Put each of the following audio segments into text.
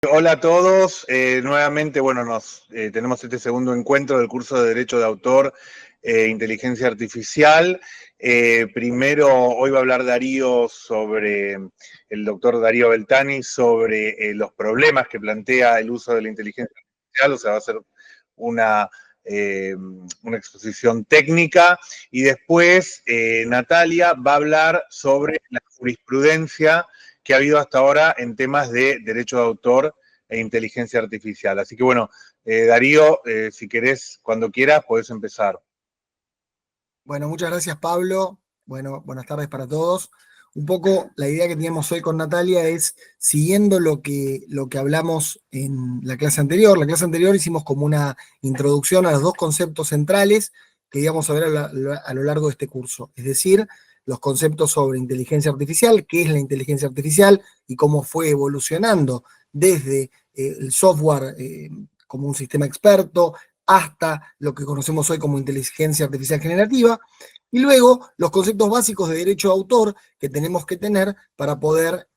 Hola a todos, nuevamente, bueno, tenemos este segundo encuentro del curso de Derecho de Autor e Inteligencia Artificial. Primero, hoy va a hablar el doctor Darío Beltani, sobre los problemas que plantea el uso de la inteligencia artificial, o sea, va a ser una exposición técnica, y después Natalia va a hablar sobre la jurisprudencia que ha habido hasta ahora en temas de derecho de autor e inteligencia artificial. Así que bueno, Darío, si querés, cuando quieras, podés empezar. Bueno, muchas gracias, Pablo. Bueno, buenas tardes para todos. Un poco la idea que teníamos hoy con Natalia es, siguiendo lo que hablamos en la clase anterior. La clase anterior hicimos como una introducción a los dos conceptos centrales que íbamos a ver a lo largo de este curso. Es decir, los conceptos sobre inteligencia artificial, qué es la inteligencia artificial y cómo fue evolucionando desde el software como un sistema experto hasta lo que conocemos hoy como inteligencia artificial generativa, y luego los conceptos básicos de derecho de autor que tenemos que tener para poder,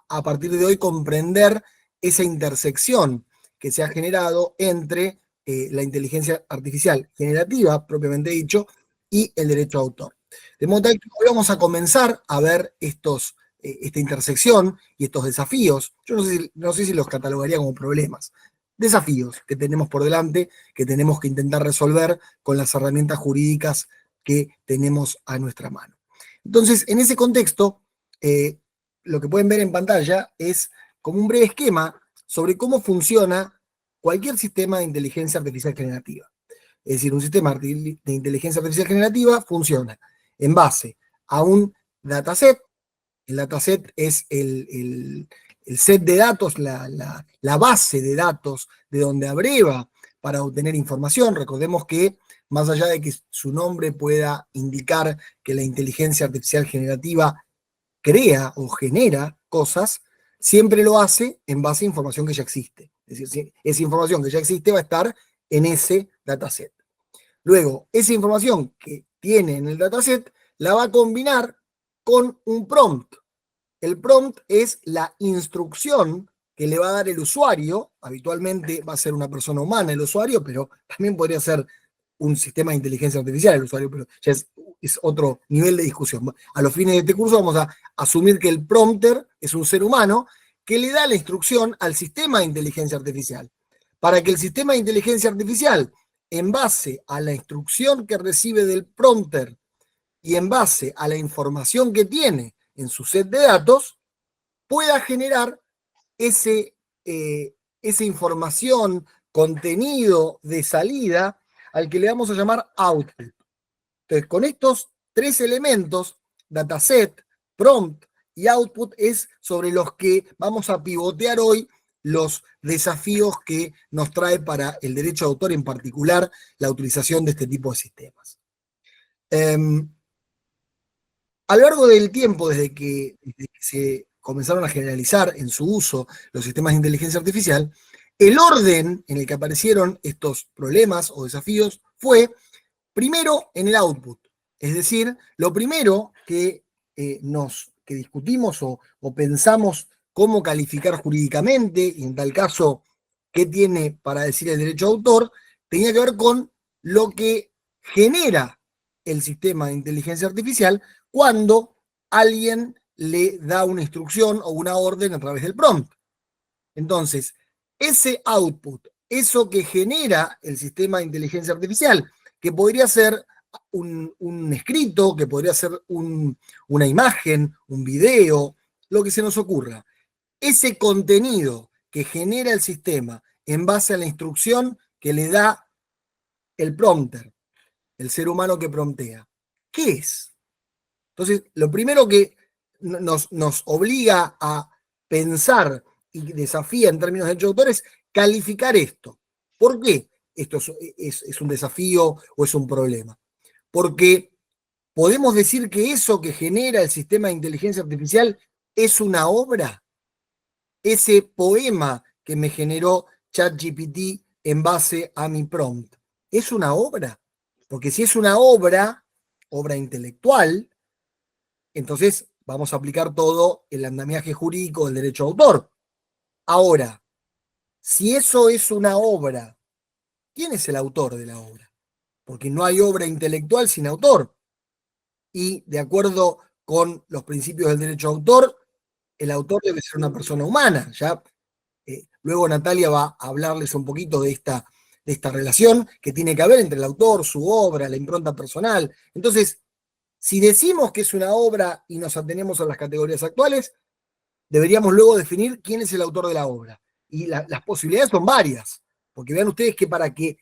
a partir de hoy, comprender esa intersección que se ha generado entre la inteligencia artificial generativa, propiamente dicho, y el derecho de autor. De modo tal que hoy vamos a comenzar a ver esta intersección y estos desafíos. Yo no sé si los catalogaría como problemas, desafíos que tenemos por delante, que tenemos que intentar resolver con las herramientas jurídicas que tenemos a nuestra mano. Entonces, en ese contexto, lo que pueden ver en pantalla es como un breve esquema sobre cómo funciona cualquier sistema de inteligencia artificial generativa. Es decir, un sistema de inteligencia artificial generativa funciona en base a un dataset. El dataset es el set de datos, la base de datos de donde abreva para obtener información. Recordemos que, más allá de que su nombre pueda indicar que la inteligencia artificial generativa crea o genera cosas, siempre lo hace en base a información que ya existe. Es decir, esa información que ya existe va a estar en ese dataset. Luego, esa información que tiene en el dataset la va a combinar con un prompt. El prompt es la instrucción que le va a dar el usuario. Habitualmente va a ser una persona humana el usuario, pero también podría ser un sistema de inteligencia artificial el usuario, pero ya es otro nivel de discusión. A los fines de este curso vamos a asumir que el prompter es un ser humano que le da la instrucción al sistema de inteligencia artificial. Para que el sistema de inteligencia artificial, en base a la instrucción que recibe del prompter y en base a la información que tiene en su set de datos, pueda generar esa información, contenido de salida, al que le vamos a llamar output. Entonces, con estos tres elementos, dataset, prompt y output, es sobre los que vamos a pivotear hoy los desafíos que nos trae para el derecho de autor, en particular la utilización de este tipo de sistemas. A lo largo del tiempo, desde que se comenzaron a generalizar en su uso los sistemas de inteligencia artificial, el orden en el que aparecieron estos problemas o desafíos fue primero en el output. Es decir, lo primero que discutimos o pensamos cómo calificar jurídicamente, y en tal caso, qué tiene para decir el derecho de autor, tenía que ver con lo que genera el sistema de inteligencia artificial cuando alguien le da una instrucción o una orden a través del prompt. Entonces, ese output, eso que genera el sistema de inteligencia artificial, que podría ser un escrito, que podría ser una imagen, un video, lo que se nos ocurra. Ese contenido que genera el sistema en base a la instrucción que le da el prompter, el ser humano que promptea, ¿qué es? Entonces, lo primero que nos obliga a pensar y desafía en términos de derecho de autor es calificar esto. ¿Por qué esto es un desafío o es un problema? Porque podemos decir que eso que genera el sistema de inteligencia artificial es una obra. Ese poema que me generó ChatGPT en base a mi prompt, ¿es una obra? Porque si es una obra intelectual, entonces vamos a aplicar todo el andamiaje jurídico del derecho de autor. Ahora, si eso es una obra, ¿quién es el autor de la obra? Porque no hay obra intelectual sin autor. Y de acuerdo con los principios del derecho de autor, el autor debe ser una persona humana. Ya luego Natalia va a hablarles un poquito de esta relación que tiene que haber entre el autor, su obra, la impronta personal. Entonces, si decimos que es una obra y nos atenemos a las categorías actuales, deberíamos luego definir quién es el autor de la obra. Y las posibilidades son varias, porque vean ustedes que para que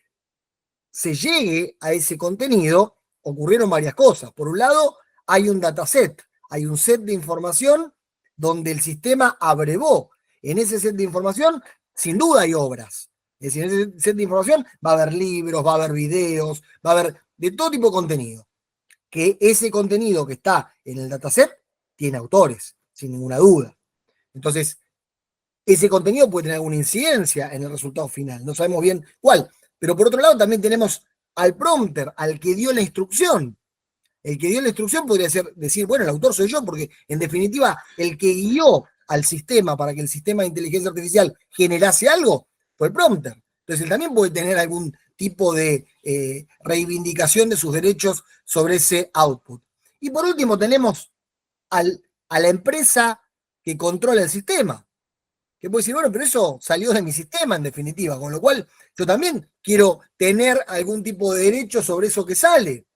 se llegue a ese contenido ocurrieron varias cosas. Por un lado, hay un dataset, hay un set de información donde el sistema abrevó. En ese set de información, sin duda hay obras. Es decir, en ese set de información va a haber libros, va a haber videos, va a haber de todo tipo de contenido. Que ese contenido que está en el dataset tiene autores, sin ninguna duda. Entonces, ese contenido puede tener alguna incidencia en el resultado final. No sabemos bien cuál. Pero por otro lado, también tenemos al prompter, al que dio la instrucción. El que dio la instrucción podría decir, bueno, el autor soy yo, porque en definitiva, el que guió al sistema para que el sistema de inteligencia artificial generase algo fue el prompter. Entonces, él también puede tener algún tipo de reivindicación de sus derechos sobre ese output. Y por último, tenemos a la empresa que controla el sistema, que puede decir, bueno, pero eso salió de mi sistema en definitiva, con lo cual yo también quiero tener algún tipo de derecho sobre eso que sale,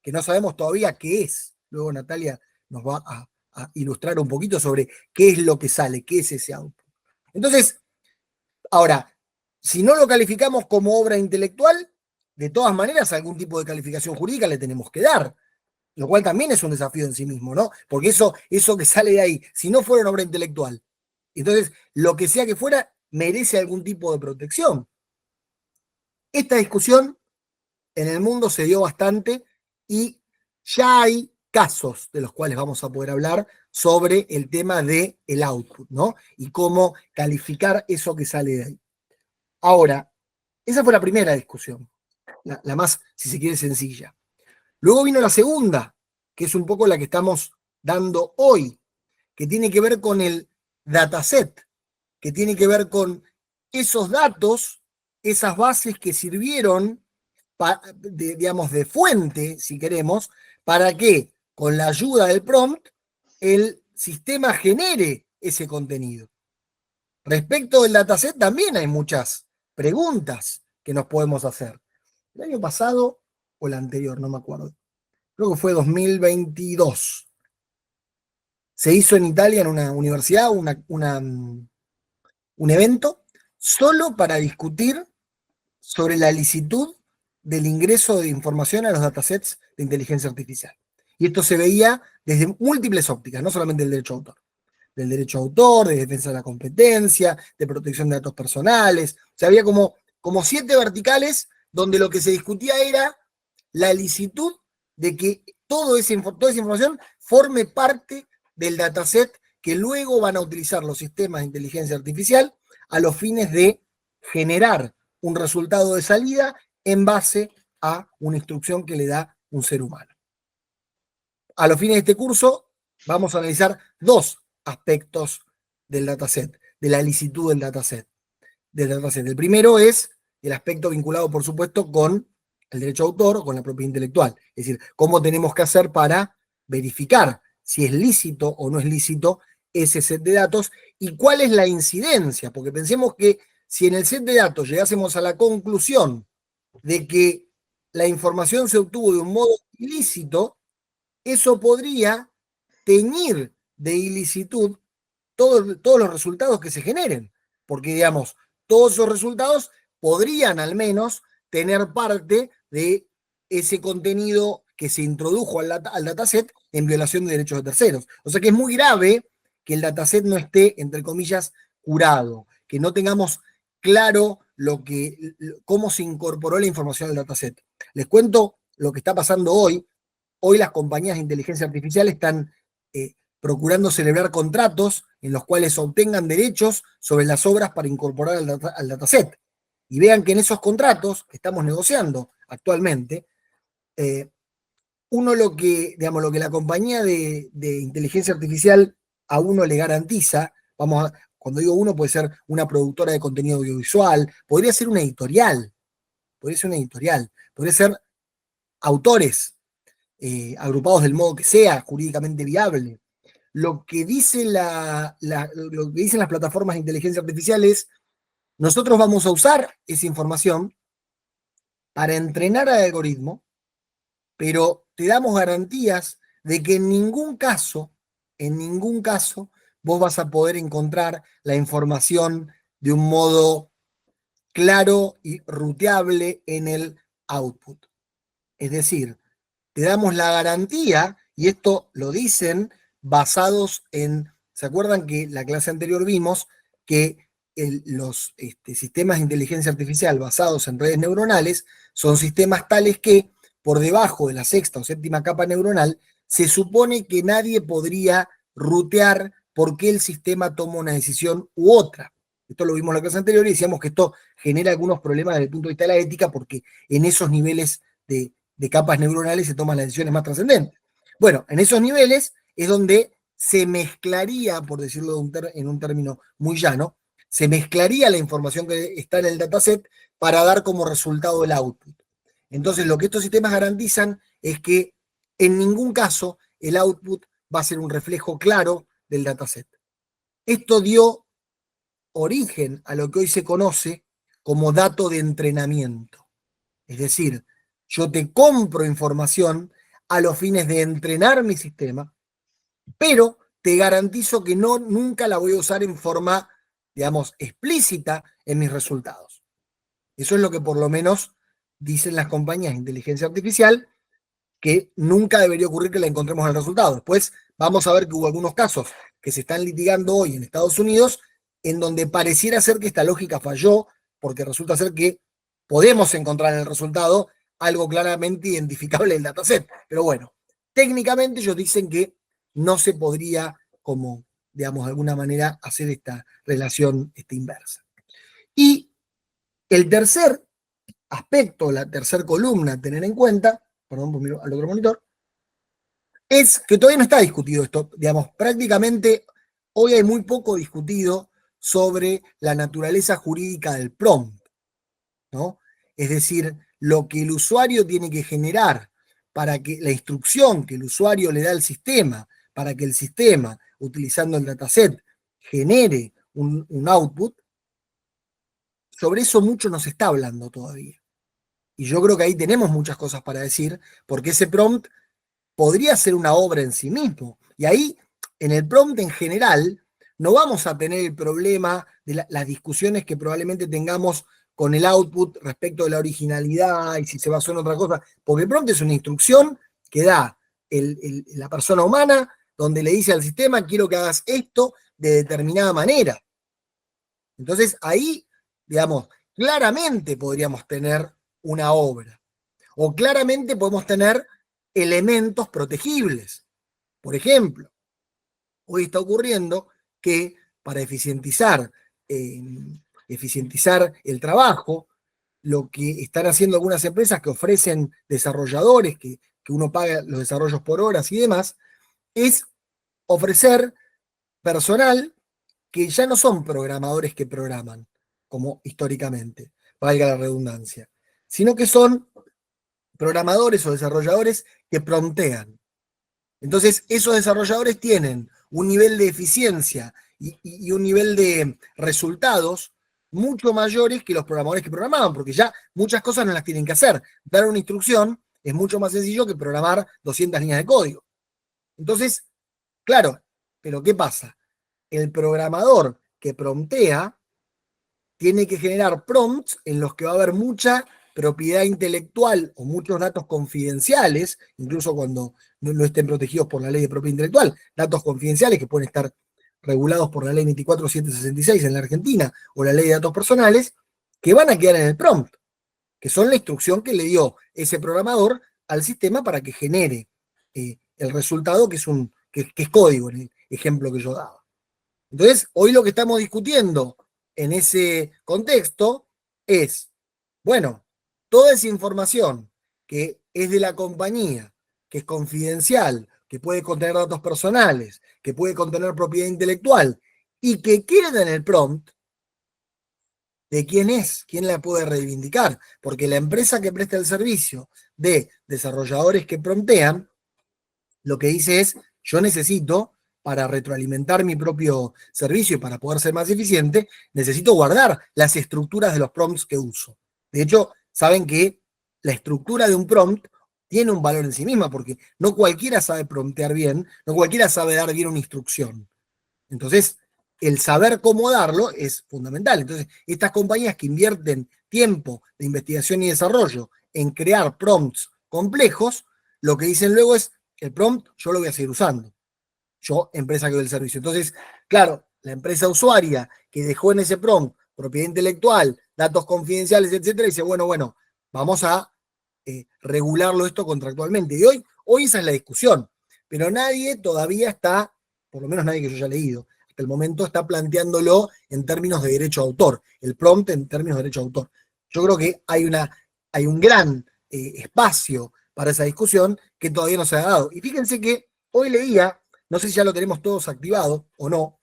que no sabemos todavía qué es. Luego Natalia nos va a ilustrar un poquito sobre qué es lo que sale, qué es ese output. Entonces, ahora, si no lo calificamos como obra intelectual, de todas maneras algún tipo de calificación jurídica le tenemos que dar, lo cual también es un desafío en sí mismo, ¿no? Porque eso que sale de ahí, si no fuera una obra intelectual, entonces lo que sea que fuera, merece algún tipo de protección. Esta discusión en el mundo se dio bastante y ya hay casos de los cuales vamos a poder hablar sobre el tema del output, ¿no? Y cómo calificar eso que sale de ahí. Ahora, esa fue la primera discusión, la más, si se quiere, sencilla. Luego vino la segunda, que es un poco la que estamos dando hoy, que tiene que ver con el dataset, que tiene que ver con esos datos, esas bases que sirvieron, digamos, de fuente, si queremos, para que con la ayuda del prompt el sistema genere ese contenido. Respecto del dataset también hay muchas preguntas que nos podemos hacer. El año pasado o el anterior, no me acuerdo. Creo que fue 2022. Se hizo en Italia, en una universidad, un evento solo para discutir sobre la licitud del ingreso de información a los datasets de inteligencia artificial. Y esto se veía desde múltiples ópticas, no solamente del derecho a autor. Del derecho a autor, de defensa de la competencia, de protección de datos personales. O sea, había como 7 verticales donde lo que se discutía era la licitud de que toda esa información forme parte del dataset que luego van a utilizar los sistemas de inteligencia artificial a los fines de generar un resultado de salida en base a una instrucción que le da un ser humano. A los fines de este curso vamos a analizar 2 aspectos del dataset, de la licitud del dataset. El primero es el aspecto vinculado, por supuesto, con el derecho de autor o con la propiedad intelectual. Es decir, cómo tenemos que hacer para verificar si es lícito o no es lícito ese set de datos y cuál es la incidencia, porque pensemos que si en el set de datos llegásemos a la conclusión de que la información se obtuvo de un modo ilícito, eso podría teñir de ilicitud todos los resultados que se generen, porque digamos, todos esos resultados podrían al menos tener parte de ese contenido que se introdujo al dataset en violación de derechos de terceros. O sea que es muy grave que el dataset no esté, entre comillas, curado, que no tengamos claro cómo se incorporó la información al dataset. Les cuento lo que está pasando hoy. Hoy las compañías de inteligencia artificial están procurando celebrar contratos en los cuales obtengan derechos sobre las obras para incorporar al dataset. Y vean que en esos contratos que estamos negociando actualmente, lo que la compañía de inteligencia artificial a uno le garantiza, Cuando digo uno, puede ser una productora de contenido audiovisual, podría ser una editorial, podría ser autores agrupados del modo que sea, jurídicamente viable. Lo que dicen las plataformas de inteligencia artificial es, nosotros vamos a usar esa información para entrenar al algoritmo, pero te damos garantías de que en ningún caso, vos vas a poder encontrar la información de un modo claro y ruteable en el output. Es decir, te damos la garantía, y esto lo dicen basados en, ¿se acuerdan que la clase anterior vimos que los sistemas de inteligencia artificial basados en redes neuronales son sistemas tales que por debajo de la sexta o séptima capa neuronal se supone que nadie podría rutear por qué el sistema toma una decisión u otra? Esto lo vimos en la clase anterior y decíamos que esto genera algunos problemas desde el punto de vista de la ética porque en esos niveles de capas neuronales se toman las decisiones más trascendentes. Bueno, en esos niveles es donde se mezclaría, por decirlo en un término muy llano, se mezclaría la información que está en el dataset para dar como resultado el output. Entonces, lo que estos sistemas garantizan es que en ningún caso el output va a ser un reflejo claro del dataset. Esto dio origen a lo que hoy se conoce como dato de entrenamiento. Es decir, yo te compro información a los fines de entrenar mi sistema, pero te garantizo que nunca la voy a usar en forma, digamos, explícita en mis resultados. Eso es lo que por lo menos dicen las compañías de inteligencia artificial, que nunca debería ocurrir que la encontremos en el resultado. Después vamos a ver que hubo algunos casos que se están litigando hoy en Estados Unidos en donde pareciera ser que esta lógica falló, porque resulta ser que podemos encontrar en el resultado algo claramente identificable del dataset. Pero bueno, técnicamente ellos dicen que no se podría, como, digamos, de alguna manera, hacer esta relación inversa. Y el tercer aspecto, la tercera columna a tener en cuenta, perdón, pues miro al otro monitor, es que todavía no está discutido esto, digamos, prácticamente hoy hay muy poco discutido sobre la naturaleza jurídica del prompt, ¿no? Es decir, lo que el usuario tiene que generar para que la instrucción que el usuario le da al sistema, para que el sistema, utilizando el dataset, genere un output, sobre eso mucho no se está hablando todavía. Y yo creo que ahí tenemos muchas cosas para decir, porque ese prompt podría ser una obra en sí mismo. Y ahí, en el prompt en general, no vamos a tener el problema de las discusiones que probablemente tengamos con el output respecto de la originalidad y si se basó en otra cosa, porque el prompt es una instrucción que da la persona humana, donde le dice al sistema, quiero que hagas esto de determinada manera. Entonces ahí, digamos, claramente podríamos tener una obra, o claramente podemos tener elementos protegibles. Por ejemplo, hoy está ocurriendo que para eficientizar el trabajo, lo que están haciendo algunas empresas que ofrecen desarrolladores, que uno paga los desarrollos por horas y demás, es ofrecer personal que ya no son programadores que programan, como históricamente, valga la redundancia, sino que son programadores o desarrolladores que promptean. Entonces, esos desarrolladores tienen un nivel de eficiencia y un nivel de resultados mucho mayores que los programadores que programaban, porque ya muchas cosas no las tienen que hacer. Dar una instrucción es mucho más sencillo que programar 200 líneas de código. Entonces, claro, pero ¿qué pasa? El programador que promptea tiene que generar prompts en los que va a haber mucha propiedad intelectual o muchos datos confidenciales, incluso cuando no estén protegidos por la ley de propiedad intelectual, datos confidenciales que pueden estar regulados por la ley 24766 en la Argentina o la ley de datos personales, que van a quedar en el prompt, que son la instrucción que le dio ese programador al sistema para que genere el resultado que es código, en el ejemplo que yo daba. Entonces, hoy lo que estamos discutiendo en ese contexto es, bueno, toda esa información que es de la compañía, que es confidencial, que puede contener datos personales, que puede contener propiedad intelectual, y que queda en el prompt de quién es, quién la puede reivindicar, porque la empresa que presta el servicio de desarrolladores que promptean, lo que dice es, yo necesito, para retroalimentar mi propio servicio y para poder ser más eficiente, necesito guardar las estructuras de los prompts que uso. De hecho, saben que la estructura de un prompt tiene un valor en sí misma, porque no cualquiera sabe promptear bien, no cualquiera sabe dar bien una instrucción. Entonces, el saber cómo darlo es fundamental. Entonces, estas compañías que invierten tiempo de investigación y desarrollo en crear prompts complejos, lo que dicen luego es, el prompt yo lo voy a seguir usando. Yo, empresa que doy el servicio. Entonces, claro, la empresa usuaria que dejó en ese prompt propiedad intelectual, datos confidenciales, etcétera, dice, bueno, vamos a regularlo esto contractualmente. Y hoy esa es la discusión. Pero nadie todavía está, por lo menos nadie que yo haya leído, hasta el momento está planteándolo en términos de derecho de autor, el prompt en términos de derecho de autor. Yo creo que hay un gran espacio para esa discusión que todavía no se ha dado. Y fíjense que hoy leía, no sé si ya lo tenemos todos activado o no,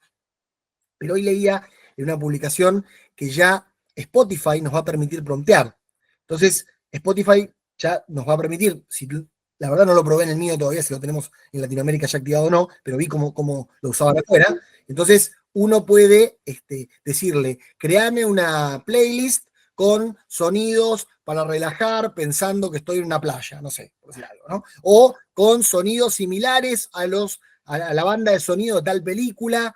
pero hoy leía en una publicación que ya Spotify nos va a permitir promptear. Entonces, Spotify ya nos va a permitir, si la verdad no lo probé en el mío todavía, si lo tenemos en Latinoamérica ya activado o no, pero vi cómo lo usaban afuera. Entonces, uno puede decirle, créame una playlist con sonidos para relajar pensando que estoy en una playa, no sé, por decir algo, ¿no? O con sonidos similares a la banda de sonido de tal película,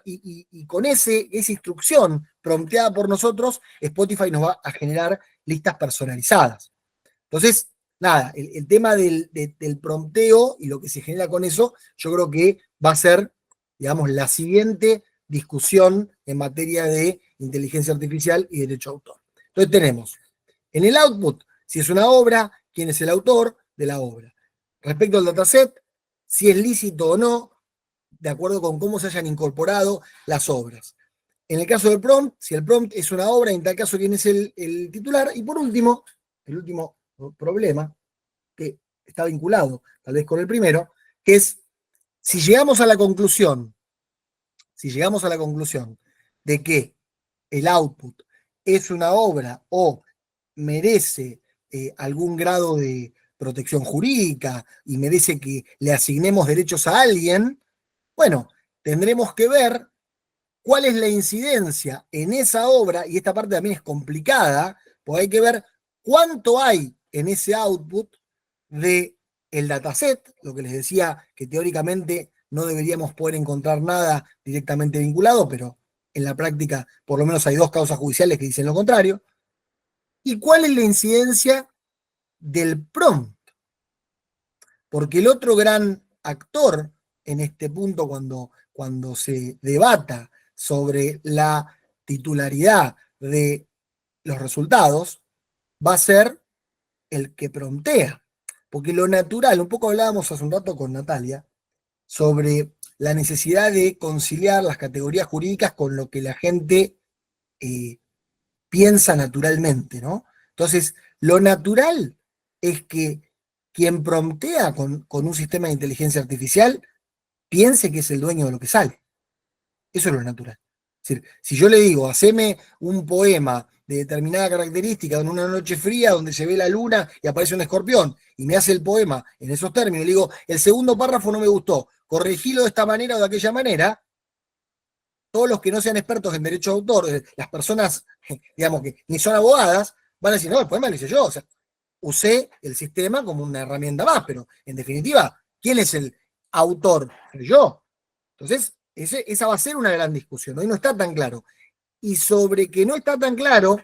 y con esa instrucción prompteada por nosotros, Spotify nos va a generar listas personalizadas. Entonces, nada, el tema del prompteo y lo que se genera con eso, yo creo que va a ser, digamos, la siguiente discusión en materia de inteligencia artificial y derecho de autor. Entonces tenemos en el output, si es una obra, quién es el autor de la obra. Respecto al dataset, si es lícito o no, de acuerdo con cómo se hayan incorporado las obras. En el caso del prompt, si el prompt es una obra, en tal caso quién es el titular. Y por último, el último problema, que está vinculado tal vez con el primero, que es si llegamos a la conclusión de que el output es una obra o merece algún grado de protección jurídica y merece que le asignemos derechos a alguien, bueno, tendremos que ver cuál es la incidencia en esa obra, y esta parte también es complicada, porque hay que ver cuánto hay en ese output de el dataset, lo que les decía que teóricamente no deberíamos poder encontrar nada directamente vinculado, pero en la práctica por lo menos hay dos causas judiciales que dicen lo contrario, y cuál es la incidencia del prompt, porque el otro gran actor en este punto cuando se debata sobre la titularidad de los resultados va a ser el que promptea. Porque lo natural, un poco hablábamos hace un rato con Natalia, sobre la necesidad de conciliar las categorías jurídicas con lo que la gente piensa naturalmente, ¿no? Entonces, lo natural es que quien promptea con un sistema de inteligencia artificial piense que es el dueño de lo que sale. Eso es lo natural. Es decir, si yo le digo, haceme un poema de determinada característica en una noche fría donde se ve la luna y aparece un escorpión, y me hace el poema en esos términos, le digo, el segundo párrafo no me gustó, corregilo de esta manera o de aquella manera, todos los que no sean expertos en derecho de autor, las personas, digamos, que ni son abogadas, van a decir, no, el poema lo hice yo, o sea, usé el sistema como una herramienta más, pero en definitiva, ¿quién es el autor? Soy yo. Entonces, esa va a ser una gran discusión. Hoy no está tan claro. Y sobre que no está tan claro,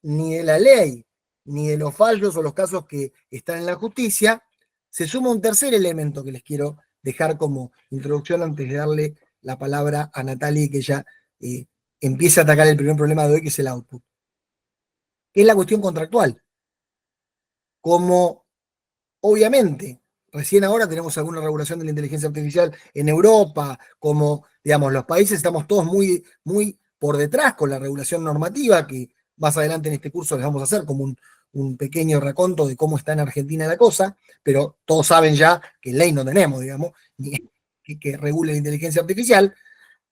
ni de la ley, ni de los fallos o los casos que están en la justicia, se suma un tercer elemento que les quiero dejar como introducción antes de darle la palabra a Natalia y que ella empiece a atacar el primer problema de hoy, que es el output, que es la cuestión contractual. Como obviamente, recién ahora tenemos alguna regulación de la inteligencia artificial en Europa, como, digamos, los países estamos todos muy, muy por detrás con la regulación normativa, que más adelante en este curso les vamos a hacer como un pequeño raconto de cómo está en Argentina la cosa, pero todos saben ya que ley no tenemos, digamos, ni que regule la inteligencia artificial.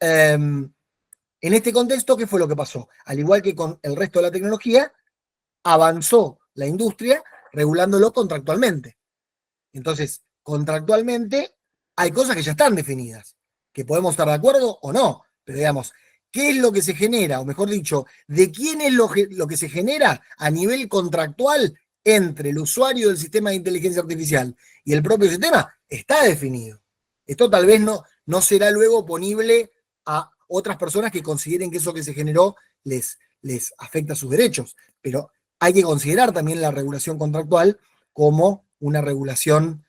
En este contexto, ¿qué fue lo que pasó? Al igual que con el resto de la tecnología, avanzó la industria regulándolo contractualmente. Entonces, contractualmente hay cosas que ya están definidas, que podemos estar de acuerdo o no, pero digamos, ¿qué es lo que se genera? O mejor dicho, ¿de quién es lo que se genera a nivel contractual entre el usuario del sistema de inteligencia artificial y el propio sistema? Está definido. Esto tal vez no será luego ponible a otras personas que consideren que eso que se generó les afecta sus derechos, pero hay que considerar también la regulación contractual como una regulación,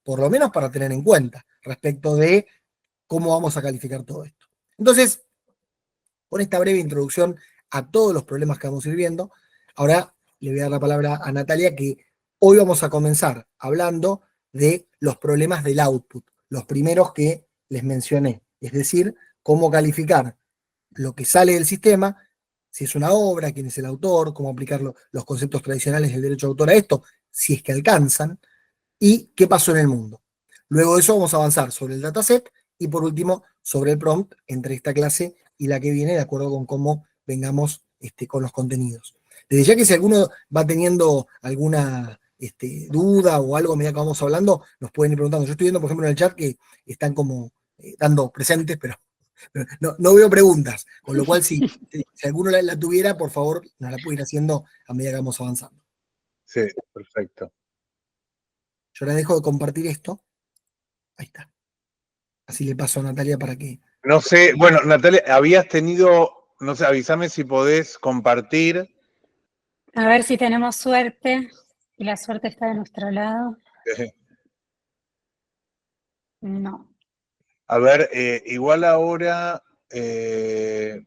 por lo menos para tener en cuenta, respecto de cómo vamos a calificar todo esto. Entonces, con esta breve introducción a todos los problemas que vamos a ir viendo, ahora le voy a dar la palabra a Natalia, que hoy vamos a comenzar hablando de los problemas del output, los primeros que les mencioné, es decir, cómo calificar lo que sale del sistema, si es una obra, quién es el autor, cómo aplicar los conceptos tradicionales del derecho de autor a esto, si es que alcanzan, y qué pasó en el mundo. Luego de eso vamos a avanzar sobre el dataset y por último sobre el prompt entre esta clase y la que viene, de acuerdo con cómo vengamos con los contenidos. Desde ya que si alguno va teniendo alguna duda o algo a medida que vamos hablando, nos pueden ir preguntando. Yo estoy viendo, por ejemplo, en el chat que están como dando presentes, pero no veo preguntas, con lo cual si alguno la tuviera, por favor, nos la puede ir haciendo a medida que vamos avanzando. Sí, perfecto. Yo ahora dejo de compartir esto. Ahí está. Así le paso a Natalia para que... No sé, bueno, Natalia, habías tenido, no sé, avísame si podés compartir. A ver si tenemos suerte, y la suerte está de nuestro lado. No. A ver, igual ahora,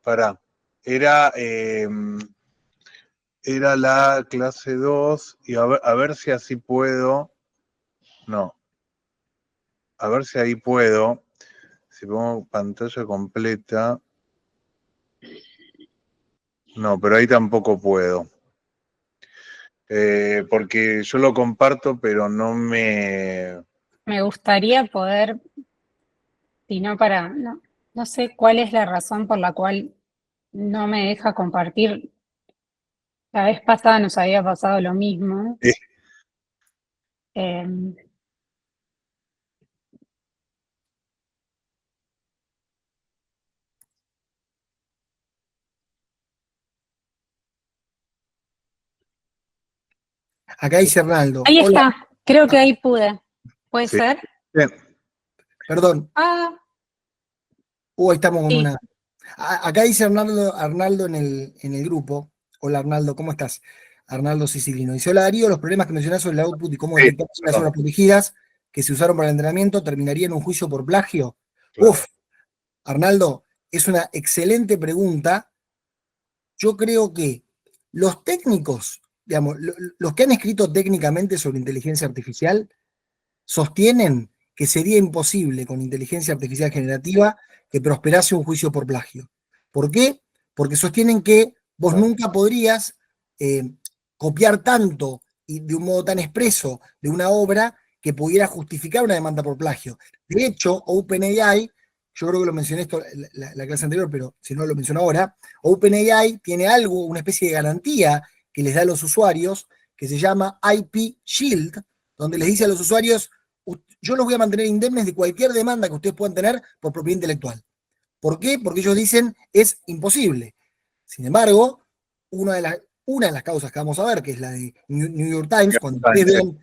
pará, era la clase 2 y a ver si así puedo, no, a ver si ahí puedo, si pongo pantalla completa, no, pero ahí tampoco puedo, porque yo lo comparto, pero no me... Me gustaría poder, si no para, no sé cuál es la razón por la cual no me deja compartir. La vez pasada nos había pasado lo mismo. Sí. Acá dice Arnaldo. Ahí Hola. está, creo que ahí pude. ¿Puede Sí. ser? Bien. Perdón. Ah, Ahí estamos con sí. una... Acá dice Arnaldo en el grupo. Hola Arnaldo, ¿cómo estás? Arnaldo Sicilino. Dice, hola Darío, los problemas que mencionás sobre el output y cómo Sí, detectar las obras protegidas que se usaron para el entrenamiento terminaría en un juicio por plagio. claro. Uf, Arnaldo, es una excelente pregunta. Yo creo que los técnicos, digamos, los que han escrito técnicamente sobre inteligencia artificial, sostienen que sería imposible con inteligencia artificial generativa que prosperase un juicio por plagio. ¿Por qué? Porque sostienen que vos nunca podrías copiar tanto y de un modo tan expreso de una obra que pudiera justificar una demanda por plagio. De hecho, OpenAI, yo creo que lo mencioné esto la clase anterior, pero si no lo menciono ahora, OpenAI tiene algo, una especie de garantía que les da a los usuarios que se llama IP Shield, donde les dice a los usuarios, yo los voy a mantener indemnes de cualquier demanda que ustedes puedan tener por propiedad intelectual. ¿Por qué? Porque ellos dicen es imposible. Sin embargo, una de las causas que vamos a ver, que es la de New York Times, cuando ustedes vean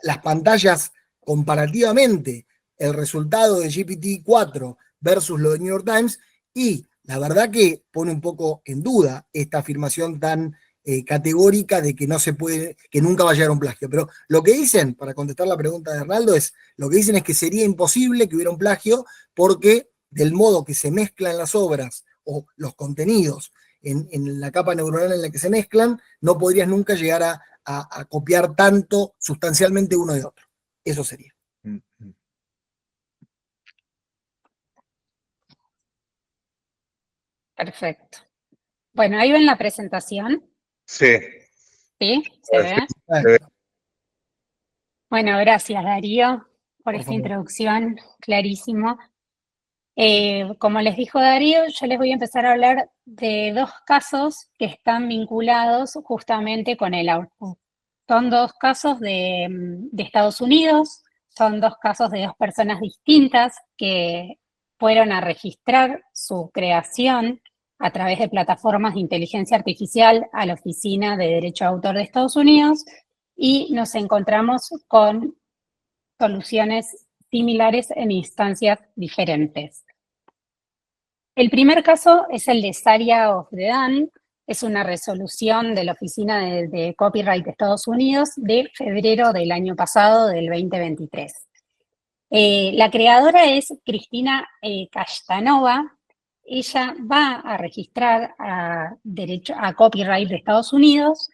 las pantallas comparativamente, el resultado de GPT-4 versus lo de New York Times, y la verdad que pone un poco en duda esta afirmación tan categórica de que no se puede, que nunca va a llegar a un plagio. Pero lo que dicen, para contestar la pregunta de Arnaldo, lo que dicen es que sería imposible que hubiera un plagio porque del modo que se mezclan las obras o los contenidos en la capa neuronal en la que se mezclan, no podrías nunca llegar a copiar tanto sustancialmente uno de otro. Eso sería. Perfecto. Bueno, ahí ven la presentación. Sí. ¿Sí? ¿Se ve? Se ve. Bueno, gracias Darío por esta introducción, clarísimo. Como les dijo Darío, yo les voy a empezar a hablar de dos casos que están vinculados justamente con el output. Son dos casos de Estados Unidos, son dos casos de dos personas distintas que fueron a registrar su creación a través de plataformas de inteligencia artificial a la Oficina de Derecho de Autor de Estados Unidos y nos encontramos con soluciones similares en instancias diferentes. El primer caso es el de Saria of the Dan, es una resolución de la Oficina de Copyright de Estados Unidos de febrero del año pasado, del 2023. La creadora es Cristina Castanova. Ella va a registrar a copyright de Estados Unidos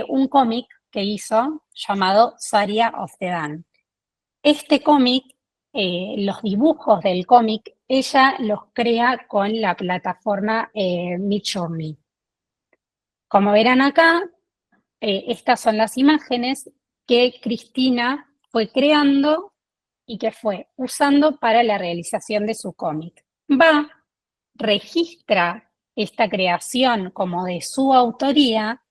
un cómic que hizo llamado Saria of the Dan. Este cómic, los dibujos del cómic, ella los crea con la plataforma Midjourney. Como verán acá, estas son las imágenes que Cristina fue creando y que fue usando para la realización de su cómic. Registra esta creación como de su autoría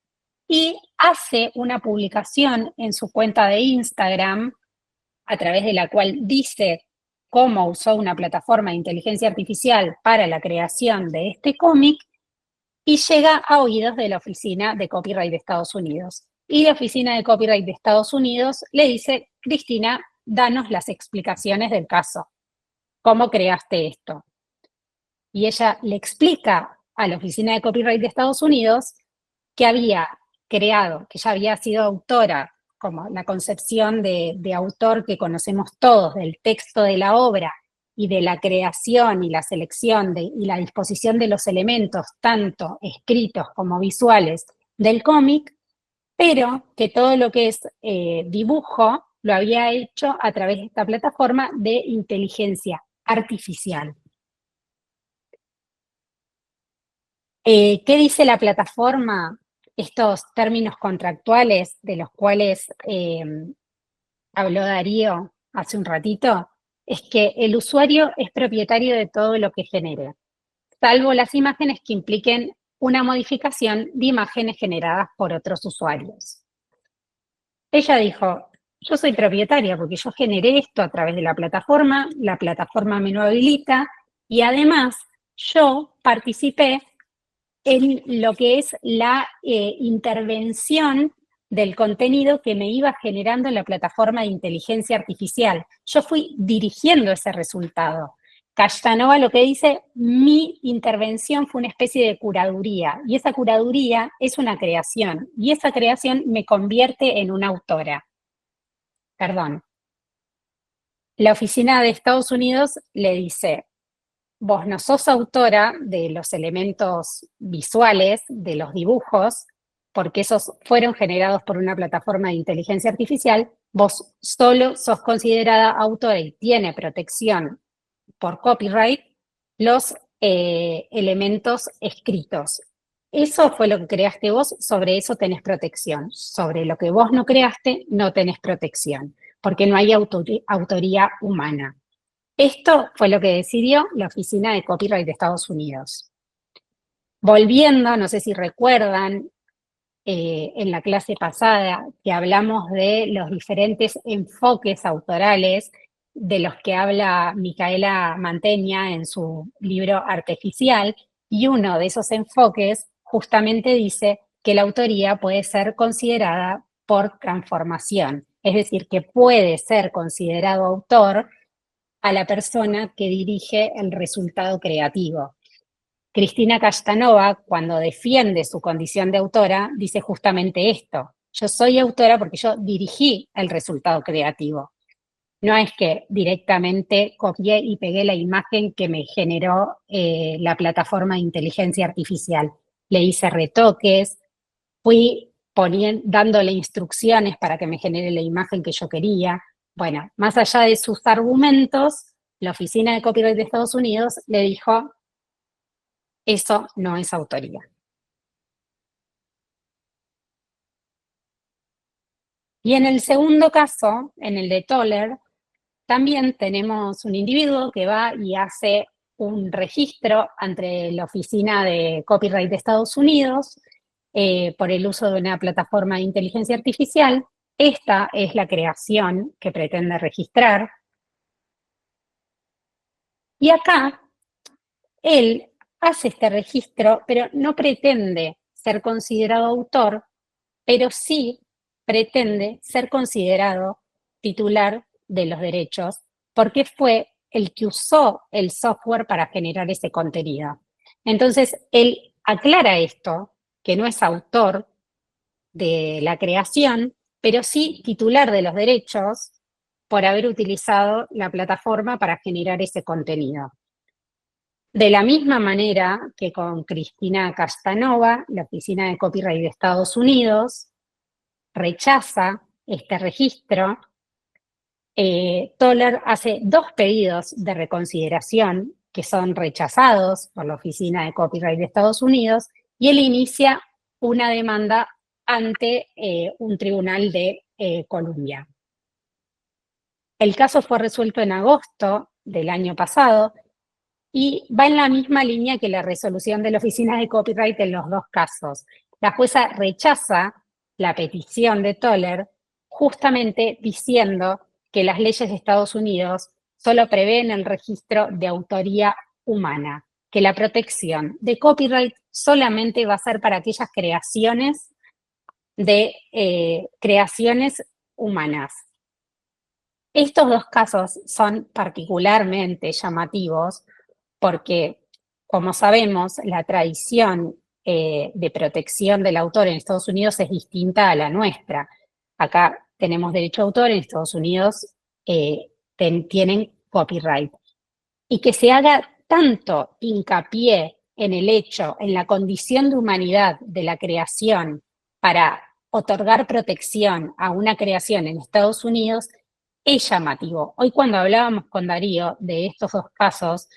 y hace una publicación en su cuenta de Instagram a través de la cual dice cómo usó una plataforma de inteligencia artificial para la creación de este cómic y llega a oídos de la Oficina de Copyright de Estados Unidos. Y la Oficina de Copyright de Estados Unidos le dice, Cristina, danos las explicaciones del caso. ¿Cómo creaste esto? Y ella le explica a la Oficina de Copyright de Estados Unidos que había creado, que ya había sido autora, como la concepción de autor que conocemos todos, del texto de la obra y de la creación y la selección y la disposición de los elementos, tanto escritos como visuales, del cómic, pero que todo lo que es dibujo lo había hecho a través de esta plataforma de inteligencia artificial. ¿Qué dice la plataforma? Estos términos contractuales de los cuales habló Darío hace un ratito, es que el usuario es propietario de todo lo que genere, salvo las imágenes que impliquen una modificación de imágenes generadas por otros usuarios. Ella dijo, yo soy propietaria porque yo generé esto a través de la plataforma me lo habilita y además yo participé en lo que es la intervención del contenido que me iba generando la plataforma de inteligencia artificial. Yo fui dirigiendo ese resultado. Castanova lo que dice, mi intervención fue una especie de curaduría, y esa curaduría es una creación, y esa creación me convierte en una autora. Perdón. La Oficina de Estados Unidos le dice, vos no sos autora de los elementos visuales, de los dibujos, porque esos fueron generados por una plataforma de inteligencia artificial, vos solo sos considerada autora y tiene protección por copyright los elementos escritos. Eso fue lo que creaste vos, sobre eso tenés protección. Sobre lo que vos no creaste, no tenés protección, porque no hay autoría humana. Esto fue lo que decidió la Oficina de Copyright de Estados Unidos. Volviendo, no sé si recuerdan, en la clase pasada que hablamos de los diferentes enfoques autorales de los que habla Micaela Mantegna en su libro Artificial, y uno de esos enfoques justamente dice que la autoría puede ser considerada por transformación, es decir, que puede ser considerado autor a la persona que dirige el resultado creativo. Cristina Castanova, cuando defiende su condición de autora, dice justamente esto. Yo soy autora porque yo dirigí el resultado creativo. No es que directamente copié y pegué la imagen que me generó la plataforma de inteligencia artificial. Le hice retoques, fui dándole instrucciones para que me genere la imagen que yo quería. Bueno, más allá de sus argumentos, la Oficina de Copyright de Estados Unidos le dijo, eso no es autoría. Y en el segundo caso, en el de Toller, también tenemos un individuo que va y hace un registro ante la Oficina de Copyright de Estados Unidos por el uso de una plataforma de inteligencia artificial. Esta es la creación que pretende registrar. Y acá, él hace este registro, pero no pretende ser considerado autor, pero sí pretende ser considerado titular de los derechos, porque fue el que usó el software para generar ese contenido. Entonces, él aclara esto, que no es autor de la creación, pero sí titular de los derechos por haber utilizado la plataforma para generar ese contenido. De la misma manera que con Cristina Castanova, la Oficina de Copyright de Estados Unidos rechaza este registro, Toller hace 2 pedidos de reconsideración que son rechazados por la Oficina de Copyright de Estados Unidos y él inicia una demanda ante un tribunal de Columbia. El caso fue resuelto en agosto del año pasado y va en la misma línea que la resolución de la Oficina de Copyright en los 2 casos. La jueza rechaza la petición de Toller justamente diciendo que las leyes de Estados Unidos solo prevén el registro de autoría humana, que la protección de copyright solamente va a ser para aquellas creaciones creaciones humanas. Estos 2 casos son particularmente llamativos porque, como sabemos, la tradición de protección del autor en Estados Unidos es distinta a la nuestra. Acá tenemos derecho a autor, en Estados Unidos tienen copyright. Y que se haga tanto hincapié en el hecho, en la condición de humanidad de la creación para otorgar protección a una creación en Estados Unidos es llamativo. Hoy cuando hablábamos con Darío de estos 2 casos,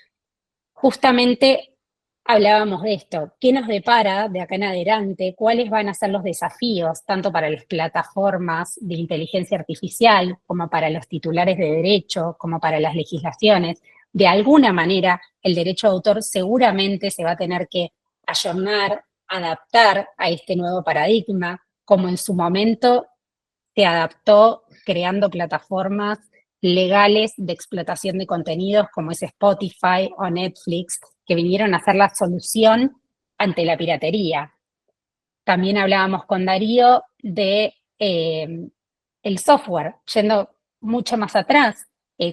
justamente hablábamos de esto. ¿Qué nos depara de acá en adelante? ¿Cuáles van a ser los desafíos, tanto para las plataformas de inteligencia artificial, como para los titulares de derecho, como para las legislaciones? De alguna manera, el derecho de autor seguramente se va a tener que ayornar, adaptar a este nuevo paradigma, como en su momento se adaptó creando plataformas legales de explotación de contenidos como es Spotify o Netflix, que vinieron a ser la solución ante la piratería. También hablábamos con Darío de el software, yendo mucho más atrás,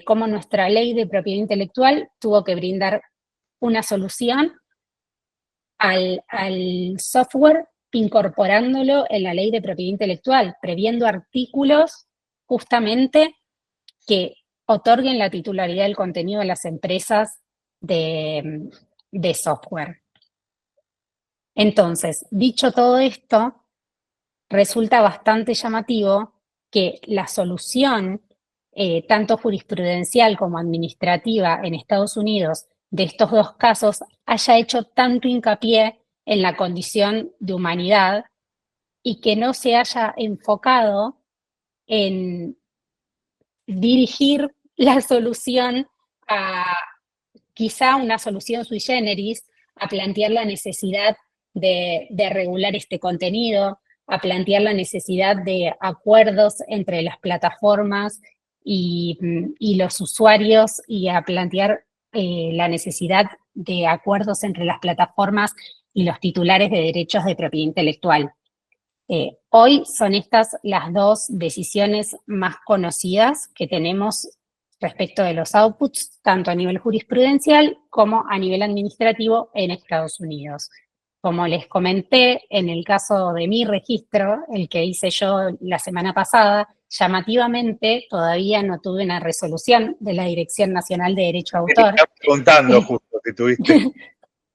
cómo nuestra ley de propiedad intelectual tuvo que brindar una solución al software incorporándolo en la ley de propiedad intelectual, previendo artículos justamente que otorguen la titularidad del contenido a las empresas de software. Entonces, dicho todo esto, resulta bastante llamativo que la solución, tanto jurisprudencial como administrativa en Estados Unidos, de estos 2 casos, haya hecho tanto hincapié en la condición de humanidad y que no se haya enfocado en dirigir la solución a quizá una solución sui generis, a plantear la necesidad de regular este contenido, a plantear la necesidad de acuerdos entre las plataformas y los usuarios y a plantear la necesidad de acuerdos entre las plataformas y los titulares de derechos de propiedad intelectual. Hoy son estas las 2 decisiones más conocidas que tenemos respecto de los outputs, tanto a nivel jurisprudencial como a nivel administrativo en Estados Unidos. Como les comenté, en el caso de mi registro, el que hice yo la semana pasada, llamativamente todavía no tuve una resolución de la Dirección Nacional de Derecho de Autor. Estaba preguntando justo si tuviste,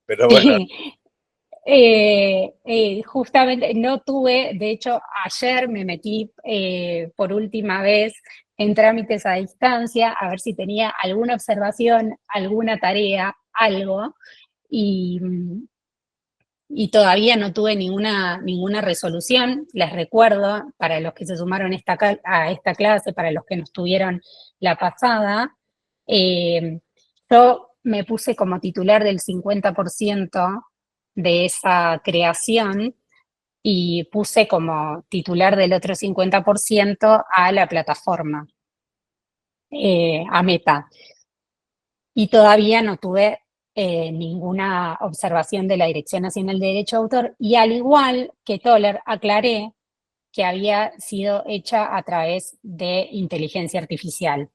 pero bueno. Justamente no tuve, de hecho ayer me metí por última vez en trámites a distancia a ver si tenía alguna observación, alguna tarea, algo, y todavía no tuve ninguna resolución. Les recuerdo, para los que se sumaron a esta clase, para los que no estuvieron la pasada, yo me puse como titular del 50% de esa creación y puse como titular del otro 50% a la plataforma, a Meta. Y todavía no tuve ninguna observación de la Dirección Nacional de Derecho de Autor, y al igual que Toller, aclaré que había sido hecha a través de inteligencia artificial.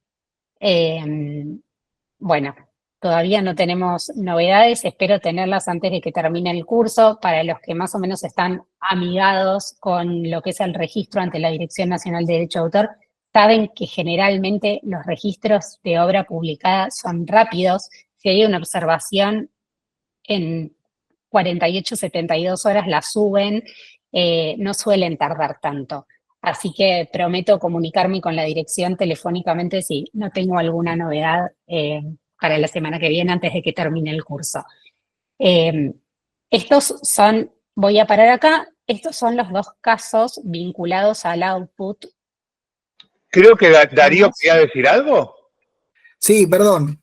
Bueno, todavía no tenemos novedades, espero tenerlas antes de que termine el curso. Para los que más o menos están amigados con lo que es el registro ante la Dirección Nacional de Derecho de Autor, saben que generalmente los registros de obra publicada son rápidos. Si hay una observación, en 48, 72 horas la suben, no suelen tardar tanto. Así que prometo comunicarme con la dirección telefónicamente si no tengo alguna novedad para la semana que viene antes de que termine el curso. Estos son, voy a parar acá, estos son los dos casos vinculados al output. Creo que Darío quería decir algo. Sí, perdón.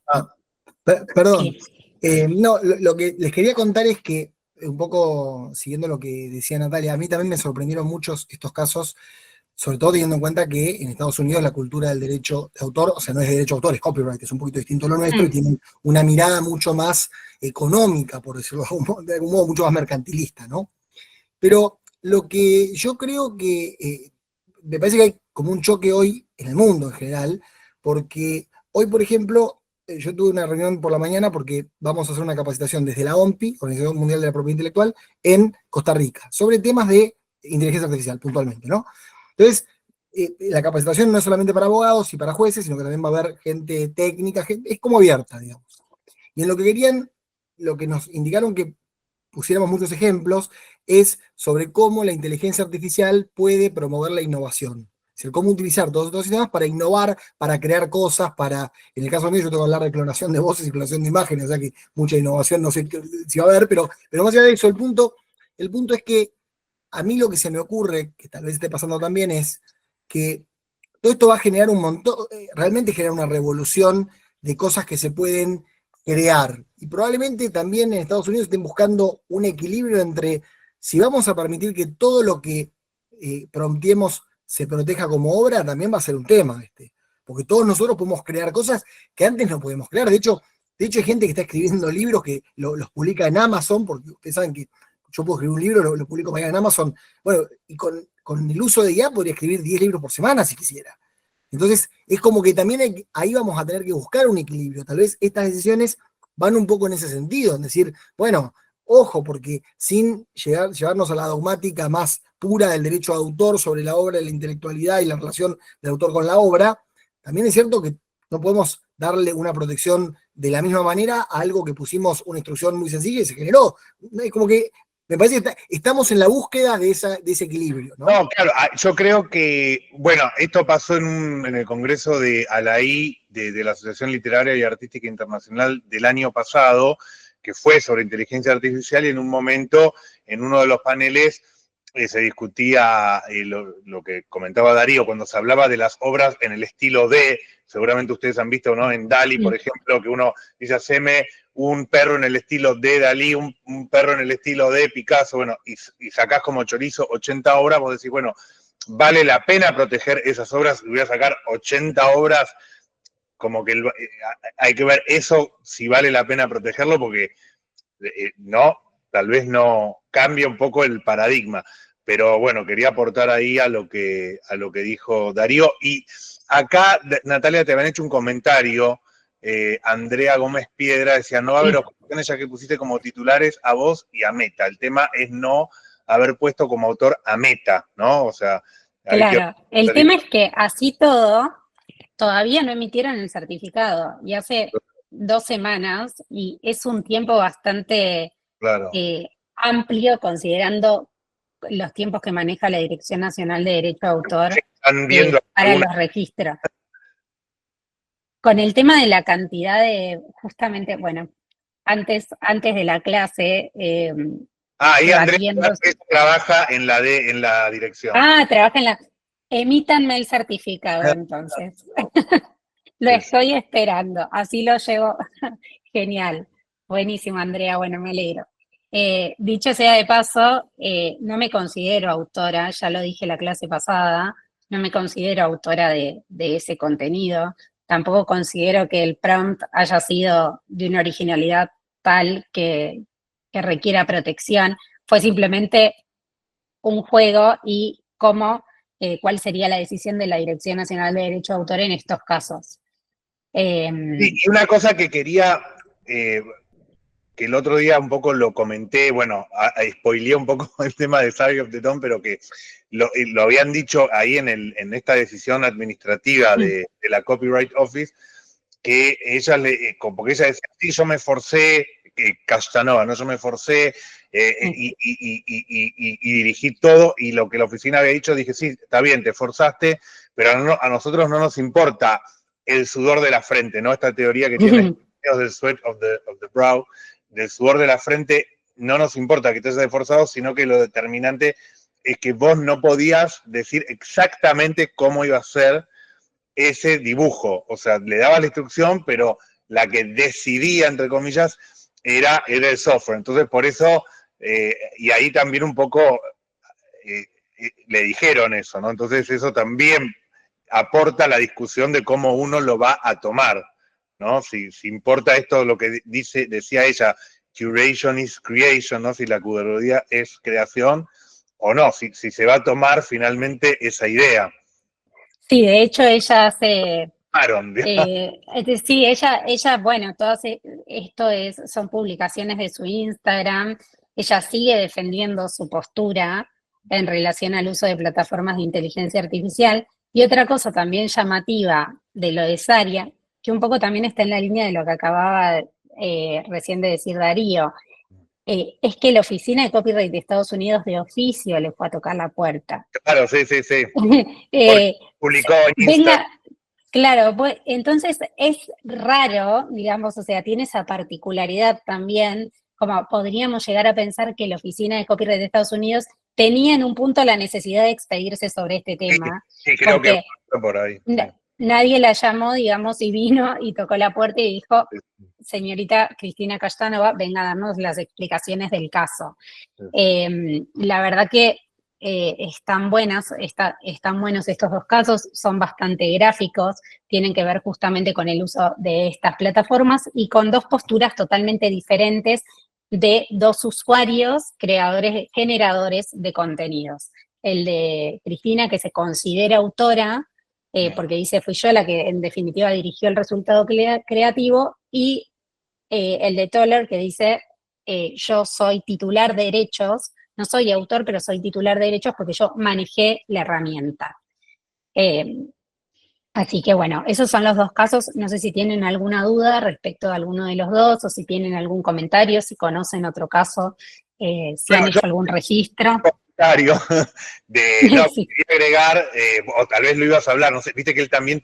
Perdón. Sí. No, lo que les quería contar es que, un poco siguiendo lo que decía Natalia, a mí también me sorprendieron muchos estos casos, sobre todo teniendo en cuenta que en Estados Unidos la cultura del derecho de autor, o sea, no es de derecho de autor, es copyright, es un poquito distinto a lo nuestro, y tienen una mirada mucho más económica, por decirlo de algún modo, mucho más mercantilista, ¿no? Pero lo que yo creo que me parece que hay como un choque hoy en el mundo en general, porque hoy, por ejemplo, yo tuve una reunión por la mañana porque vamos a hacer una capacitación desde la OMPI, Organización Mundial de la Propiedad Intelectual, en Costa Rica, sobre temas de inteligencia artificial, puntualmente, ¿no? Entonces, la capacitación no es solamente para abogados y para jueces, sino que también va a haber gente técnica, es como abierta, digamos. Y en lo que querían, lo que nos indicaron que pusiéramos muchos ejemplos, es sobre cómo la inteligencia artificial puede promover la innovación. Es decir, cómo utilizar todos estos sistemas para innovar, para crear cosas, en el caso mío yo tengo que hablar de clonación de voces y clonación de imágenes, o sea que mucha innovación no sé si va a haber, pero más allá de eso, el punto es que a mí lo que se me ocurre, que tal vez esté pasando también, es que todo esto va a generar un montón, realmente genera una revolución de cosas que se pueden crear. Y probablemente también en Estados Unidos estén buscando un equilibrio entre si vamos a permitir que todo lo que promptemos se proteja como obra, también va a ser un tema. Porque todos nosotros podemos crear cosas que antes no podemos crear. De hecho hay gente que está escribiendo libros que los publica en Amazon, porque ustedes saben que yo puedo escribir un libro, lo publico mañana en Amazon. Bueno, y con el uso de IA podría escribir 10 libros por semana si quisiera. Entonces, es como que también ahí vamos a tener que buscar un equilibrio. Tal vez estas decisiones van un poco en ese sentido, en decir, bueno, ojo, porque sin llevarnos a la dogmática más pura del derecho de autor sobre la obra, de la intelectualidad y la relación del autor con la obra, también es cierto que no podemos darle una protección de la misma manera a algo que pusimos una instrucción muy sencilla y se generó. Es como que me parece que estamos en la búsqueda de ese equilibrio, ¿no? No, claro, yo creo que, bueno, esto pasó en el Congreso de ALAI, de la Asociación Literaria y Artística Internacional del año pasado, que fue sobre inteligencia artificial, y en un momento, en uno de los paneles, se discutía lo que comentaba Darío, cuando se hablaba de las obras en el estilo de, seguramente ustedes han visto, ¿no? En Dalí, por ejemplo, que uno dice, haceme un perro en el estilo de Dalí, un perro en el estilo de Picasso, bueno, y sacás como chorizo 80 obras, vos decís, bueno, vale la pena proteger esas obras, y voy a sacar 80 obras, como que hay que ver eso, si vale la pena protegerlo, porque no, tal vez no cambia un poco el paradigma. Pero bueno, quería aportar ahí a lo que dijo Darío. Y acá, Natalia, te habían hecho un comentario. Andrea Gómez Piedra decía, no va a haber objeciones ya que pusiste como titulares a vos y a Meta. El tema es no haber puesto como autor a Meta, ¿no? O sea... Claro, el tema es que así todo, todavía no emitieron el certificado, y hace 2 semanas, y es un tiempo bastante claro. amplio considerando los tiempos que maneja la Dirección Nacional de Derecho de Autor para los registros. Con el tema de la cantidad de, justamente, bueno, antes de la clase... ahí Andrés trabaja en la dirección. Trabaja en la... Emítanme el certificado, entonces. Lo estoy esperando, así lo llevo Genial. Buenísimo, Andrea. Bueno, me alegro. Dicho sea de paso, no me considero autora, ya lo dije la clase pasada, no me considero autora de ese contenido. Tampoco considero que el prompt haya sido de una originalidad tal que requiera protección. Fue simplemente un juego y cuál sería la decisión de la Dirección Nacional de Derecho de Autor en estos casos. Sí, y una cosa que quería, que el otro día un poco lo comenté, bueno, spoileé un poco el tema de Savvy of the Dawn, pero que lo habían dicho ahí en esta decisión administrativa de la Copyright Office, que ella porque ella decía, sí, yo me forcé, Castanova, ¿no? Yo me forcé y dirigí todo, y lo que la oficina había dicho, dije, sí, está bien, te forzaste, pero a nosotros no nos importa el sudor de la frente, ¿no? Esta teoría que tiene del sweat of the brow, del sudor de la frente, no nos importa que te hayas esforzado, sino que lo determinante es que vos no podías decir exactamente cómo iba a ser ese dibujo. O sea, le dabas la instrucción, pero la que decidía, entre comillas, era el software. Entonces, por eso, y ahí también un poco le dijeron eso, ¿no? Entonces, eso también aporta la discusión de cómo uno lo va a tomar, ¿no? Si importa esto, lo que decía ella, curation is creation, ¿no? Si la curaduría es creación o no, si se va a tomar finalmente esa idea. Sí, de hecho ella hace... Sí, ella, bueno, son publicaciones de su Instagram. Ella sigue defendiendo su postura en relación al uso de plataformas de inteligencia artificial. Y otra cosa también llamativa de lo de Saria, que un poco también está en la línea de lo que acababa recién de decir Darío, es que la Oficina de Copyright de Estados Unidos de oficio le fue a tocar la puerta. Claro, sí. Porque publicó en Instagram. Venga, claro, pues entonces es raro, digamos, o sea, tiene esa particularidad también, como podríamos llegar a pensar que la Oficina de Copyright de Estados Unidos tenía en un punto la necesidad de expedirse sobre este tema, Sí, creo porque que fue por ahí. nadie la llamó, digamos, y vino y tocó la puerta y dijo, señorita Cristina Castanova, venga a darnos las explicaciones del caso. La verdad que están buenos estos dos casos, son bastante gráficos, tienen que ver justamente con el uso de estas plataformas y con dos posturas totalmente diferentes de dos usuarios, generadores de contenidos. El de Cristina, que se considera autora, porque dice, fui yo la que en definitiva dirigió el resultado creativo, y el de Toller, que dice, yo soy titular de derechos, no soy autor, pero soy titular de derechos porque yo manejé la herramienta. Así que bueno, esos son los dos casos. No sé si tienen alguna duda respecto de alguno de los dos, o si tienen algún comentario, si conocen otro caso, si han hecho algún registro. No, Sí. quería agregar, o tal vez lo ibas a hablar, no sé, viste que él también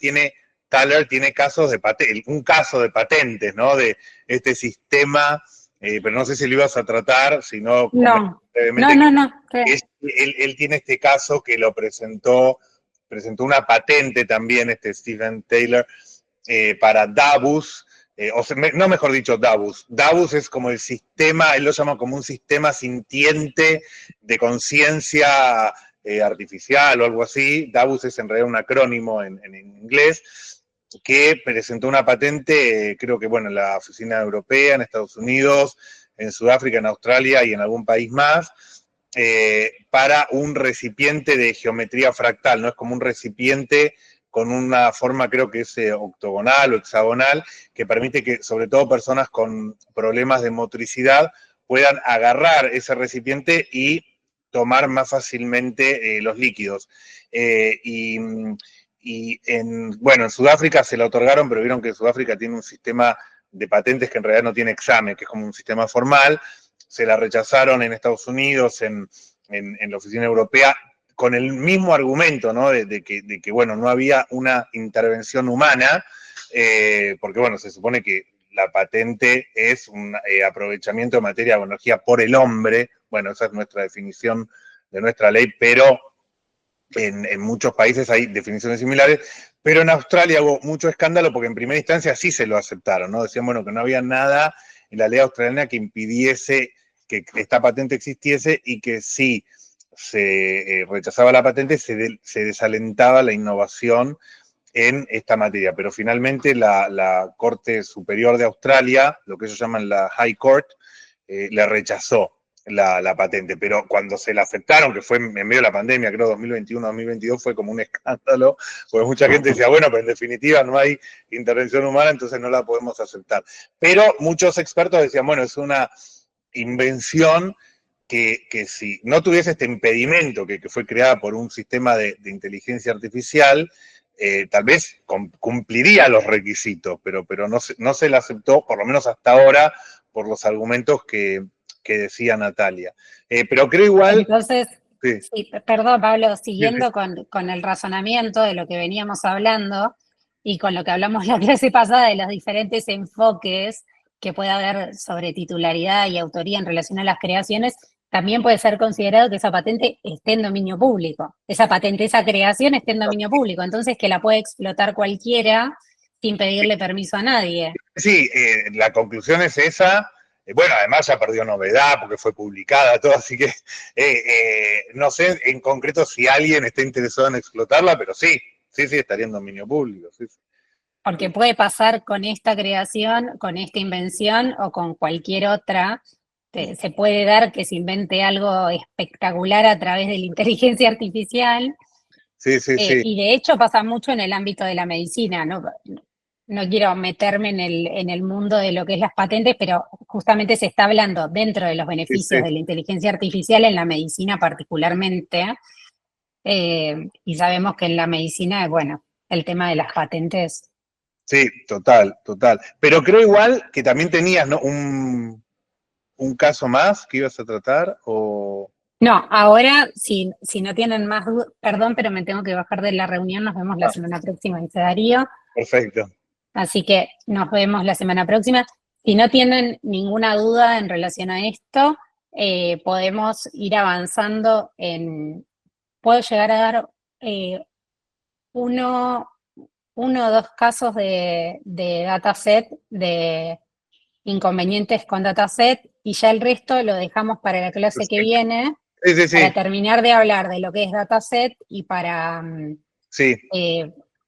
Thaler tiene casos de un caso de patentes, ¿no? De este sistema, pero no sé si lo ibas a tratar, sino No. Él tiene este caso que lo presentó una patente también, Stephen Taylor, para Davus, no mejor dicho Davus. Davus es como el sistema, él lo llama como un sistema sintiente de conciencia artificial o algo así. Davus es en realidad un acrónimo en inglés, que presentó una patente, creo que, bueno, en la oficina europea, en Estados Unidos, en Sudáfrica, en Australia y en algún país más, para un recipiente de geometría fractal, ¿no? Es como un recipiente con una forma, creo que es octogonal o hexagonal, que permite que, sobre todo, personas con problemas de motricidad puedan agarrar ese recipiente y tomar más fácilmente los líquidos. Bueno, en Sudáfrica se la otorgaron, pero vieron que Sudáfrica tiene un sistema de patentes que en realidad no tiene examen, que es como un sistema formal. Se la rechazaron en Estados Unidos, en la oficina europea, con el mismo argumento, ¿no? De que, bueno, no había una intervención humana, porque, bueno, se supone que la patente es un aprovechamiento de materia o energía por el hombre. Bueno, esa es nuestra definición de nuestra ley, pero en muchos países hay definiciones similares, pero en Australia hubo mucho escándalo porque en primera instancia sí se lo aceptaron, ¿no? Decían, bueno, que no había nada en la ley australiana que impidiese que esta patente existiese y que si se rechazaba la patente se desalentaba la innovación en esta materia. Pero finalmente la Corte Superior de Australia, lo que ellos llaman la High Court, le rechazó la patente, pero cuando se la aceptaron, que fue en medio de la pandemia, creo 2021-2022, fue como un escándalo, porque mucha gente decía, bueno, pero en definitiva no hay intervención humana, entonces no la podemos aceptar. Pero muchos expertos decían, bueno, es una invención que si no tuviese este impedimento que fue creada por un sistema de inteligencia artificial, tal vez cumpliría los requisitos, pero no se la aceptó, por lo menos hasta ahora, por los argumentos que decía Natalia. Pero creo igual... Entonces, sí, perdón, Pablo, siguiendo sí. con el razonamiento de lo que veníamos hablando y con lo que hablamos la clase pasada de los diferentes enfoques que puede haber sobre titularidad y autoría en relación a las creaciones, también puede ser considerado que esa patente esté en dominio público. Esa patente, esa creación esté en dominio público, entonces que la puede explotar cualquiera sin pedirle permiso a nadie. Sí, la conclusión es esa. Bueno, además ya perdió novedad porque fue publicada, todo, así que no sé en concreto si alguien está interesado en explotarla, pero sí, estaría en dominio público. Sí. Porque puede pasar con esta creación, con esta invención o con cualquier otra. Se puede dar que se invente algo espectacular a través de la inteligencia artificial. Sí. Y de hecho pasa mucho en el ámbito de la medicina, ¿no? No quiero meterme en el mundo de lo que es las patentes, pero justamente se está hablando dentro de los beneficios de la inteligencia artificial en la medicina particularmente. Y sabemos que en la medicina, bueno, el tema de las patentes. Sí, total. Pero creo igual que también tenías, ¿no? un caso más que ibas a tratar, o... No, ahora, si no tienen más dudas, perdón, pero me tengo que bajar de la reunión, nos vemos la semana próxima, dice Darío. Perfecto. Así que nos vemos la semana próxima. Si no tienen ninguna duda en relación a esto, podemos ir avanzando puedo llegar a dar uno o dos casos de dataset, de inconvenientes con dataset, y ya el resto lo dejamos para la clase que viene, para terminar de hablar de lo que es dataset y para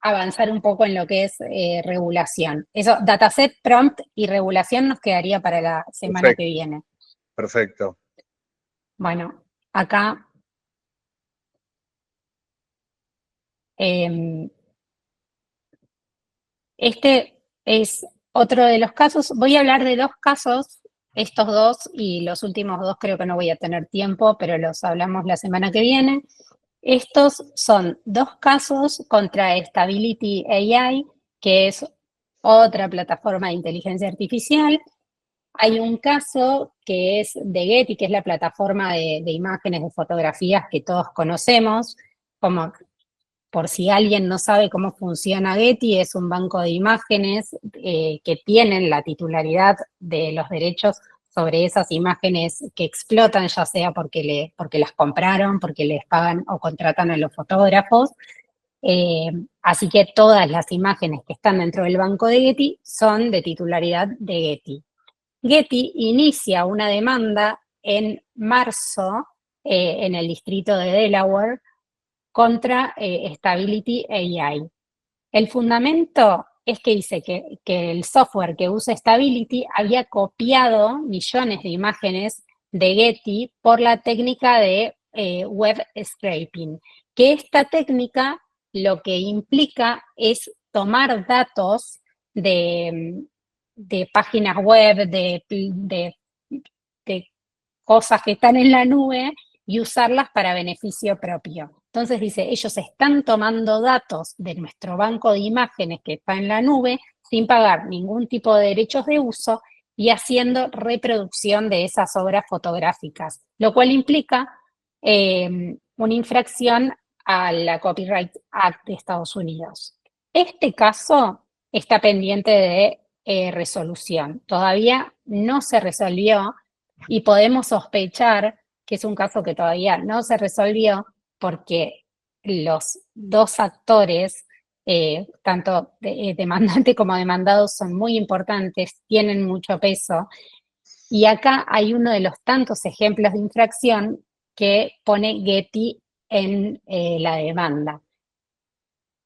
avanzar un poco en lo que es regulación. Eso, dataset, prompt y regulación nos quedaría para la semana que viene. Perfecto. Bueno, acá este es otro de los casos. Voy a hablar de dos casos, estos dos, y los últimos dos creo que no voy a tener tiempo, pero los hablamos la semana que viene. Estos son dos casos contra Stability AI, que es otra plataforma de inteligencia artificial. Hay un caso que es de Getty, que es la plataforma de imágenes, de fotografías que todos conocemos. Como por si alguien no sabe cómo funciona Getty, es un banco de imágenes que tienen la titularidad de los derechos sobre esas imágenes que explotan, ya sea porque las compraron, porque les pagan o contratan a los fotógrafos. Así que todas las imágenes que están dentro del banco de Getty son de titularidad de Getty. Getty inicia una demanda en marzo en el distrito de Delaware contra Stability AI. El fundamento es que dice que el software que usa Stability había copiado millones de imágenes de Getty por la técnica de web scraping, que esta técnica lo que implica es tomar datos de páginas web, de cosas que están en la nube y usarlas para beneficio propio. Entonces dice, ellos están tomando datos de nuestro banco de imágenes que está en la nube sin pagar ningún tipo de derechos de uso y haciendo reproducción de esas obras fotográficas, lo cual implica una infracción a la Copyright Act de Estados Unidos. Este caso está pendiente de resolución. Todavía no se resolvió y podemos sospechar que es un caso que todavía no se resolvió porque los dos actores, tanto demandante como demandado, son muy importantes, tienen mucho peso. Y acá hay uno de los tantos ejemplos de infracción que pone Getty en la demanda.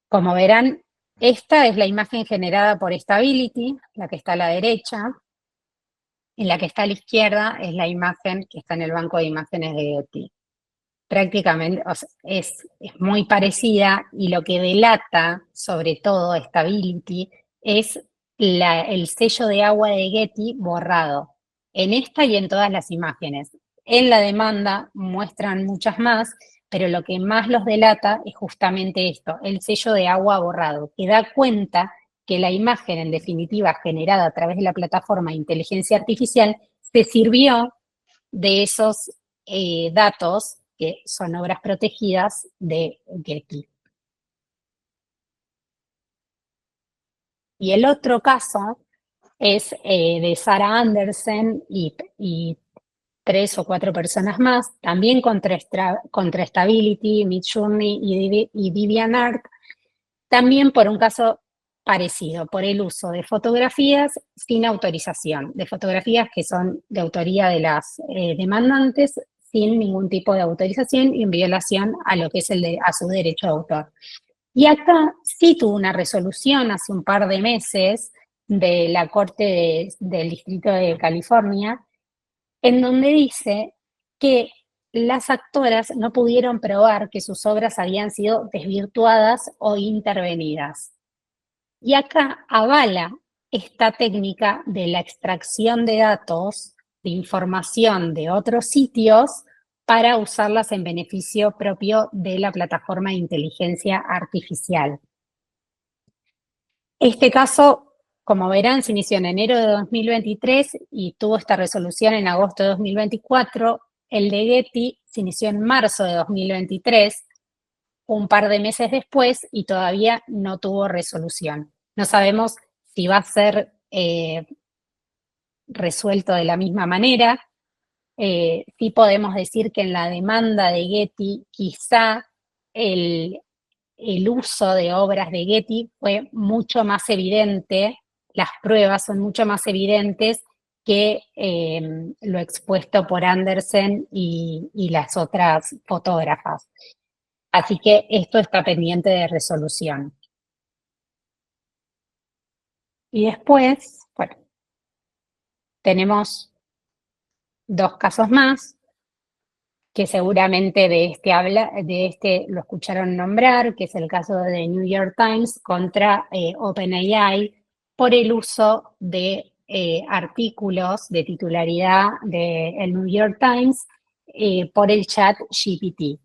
Como verán, esta es la imagen generada por Stability, la que está a la derecha. En la que está a la izquierda es la imagen que está en el banco de imágenes de Getty. Prácticamente o sea, es muy parecida, y lo que delata, sobre todo Stability, es el sello de agua de Getty borrado, en esta y en todas las imágenes. En la demanda muestran muchas más, pero lo que más los delata es justamente esto, el sello de agua borrado, que da cuenta que la imagen, en definitiva, generada a través de la plataforma de inteligencia artificial, se sirvió de esos datos, que son obras protegidas de Getty. Y el otro caso es de Sarah Andersen y 3 o 4 personas más, también contra Stability, Midjourney y DeviantArt, también por un caso parecido, por el uso de fotografías sin autorización, de fotografías que son de autoría de las demandantes sin ningún tipo de autorización y en violación a lo que es a su derecho de autor. Y acá sí tuvo una resolución hace un par de meses de la Corte del Distrito de California, en donde dice que las actoras no pudieron probar que sus obras habían sido desvirtuadas o intervenidas. Y acá avala esta técnica de la extracción de datos, de información de otros sitios, para usarlas en beneficio propio de la plataforma de inteligencia artificial. Este caso, como verán, se inició en enero de 2023 y tuvo esta resolución en agosto de 2024. El de Getty se inició en marzo de 2023, un par de meses después, y todavía no tuvo resolución. No sabemos si va a ser resuelto de la misma manera. Sí podemos decir que en la demanda de Getty quizá el uso de obras de Getty fue mucho más evidente, las pruebas son mucho más evidentes que lo expuesto por Andersen y las otras fotógrafas. Así que esto está pendiente de resolución. Y después, bueno, tenemos 2 casos más, que seguramente de este lo escucharon nombrar, que es el caso de New York Times contra OpenAI por el uso de artículos de titularidad del New York Times por el chat GPT.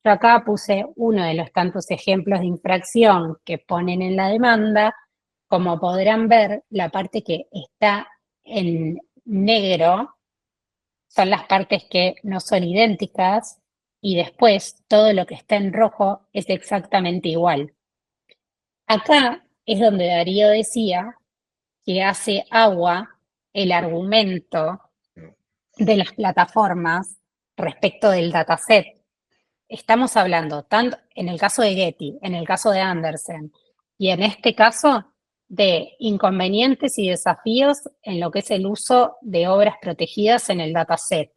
Yo acá puse uno de los tantos ejemplos de infracción que ponen en la demanda. Como podrán ver, la parte que está en negro son las partes que no son idénticas, y después todo lo que está en rojo es exactamente igual. Acá es donde Darío decía que hace agua el argumento de las plataformas respecto del dataset. Estamos hablando, tanto en el caso de Getty, en el caso de Andersen, y en este caso de inconvenientes y desafíos en lo que es el uso de obras protegidas en el dataset.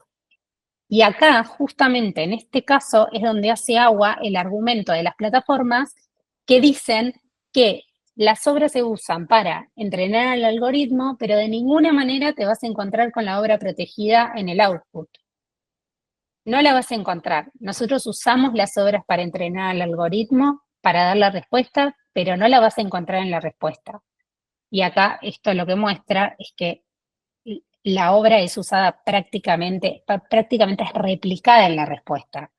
Y acá, justamente en este caso, es donde hace agua el argumento de las plataformas que dicen que las obras se usan para entrenar al algoritmo, pero de ninguna manera te vas a encontrar con la obra protegida en el output. No la vas a encontrar. Nosotros usamos las obras para entrenar al algoritmo, para dar la respuesta, pero no la vas a encontrar en la respuesta. Y acá esto lo que muestra es que la obra es usada prácticamente es replicada en la respuesta.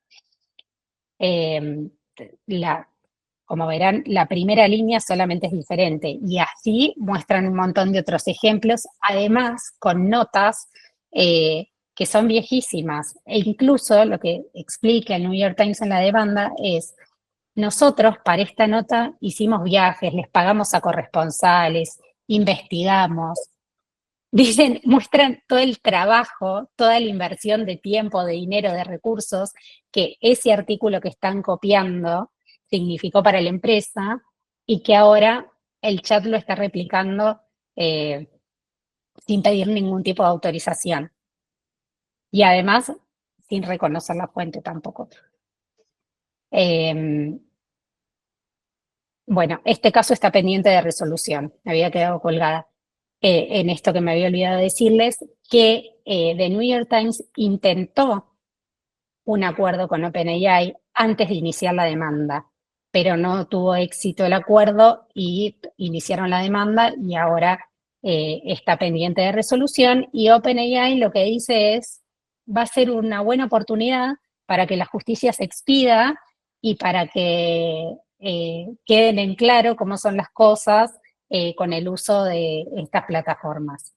Como verán, la primera línea solamente es diferente, y así muestran un montón de otros ejemplos, además con notas que son viejísimas, e incluso lo que explica el New York Times en la demanda es: nosotros para esta nota hicimos viajes, les pagamos a corresponsales, investigamos. Dicen, muestran todo el trabajo, toda la inversión de tiempo, de dinero, de recursos que ese artículo que están copiando significó para la empresa y que ahora el chat lo está replicando sin pedir ningún tipo de autorización. Y además, sin reconocer la fuente tampoco. Bueno, este caso está pendiente de resolución. Me había quedado colgada en esto que me había olvidado decirles, que The New York Times intentó un acuerdo con OpenAI antes de iniciar la demanda, pero no tuvo éxito el acuerdo y iniciaron la demanda y ahora está pendiente de resolución, y OpenAI lo que dice es, va a ser una buena oportunidad para que la justicia se expida y para que queden en claro cómo son las cosas con el uso de estas plataformas.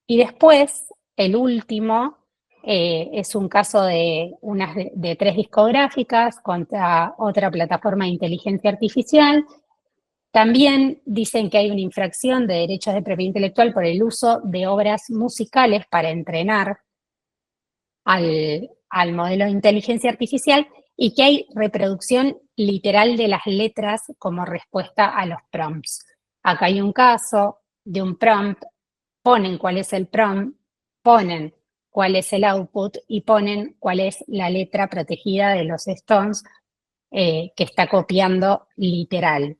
Y después, el último, es un caso de 3 discográficas contra otra plataforma de inteligencia artificial. También dicen que hay una infracción de derechos de propiedad intelectual por el uso de obras musicales para entrenar al modelo de inteligencia artificial, y que hay reproducción literal de las letras como respuesta a los prompts. Acá hay un caso de un prompt, ponen cuál es el prompt, ponen cuál es el output y ponen cuál es la letra protegida de los Stones que está copiando literal.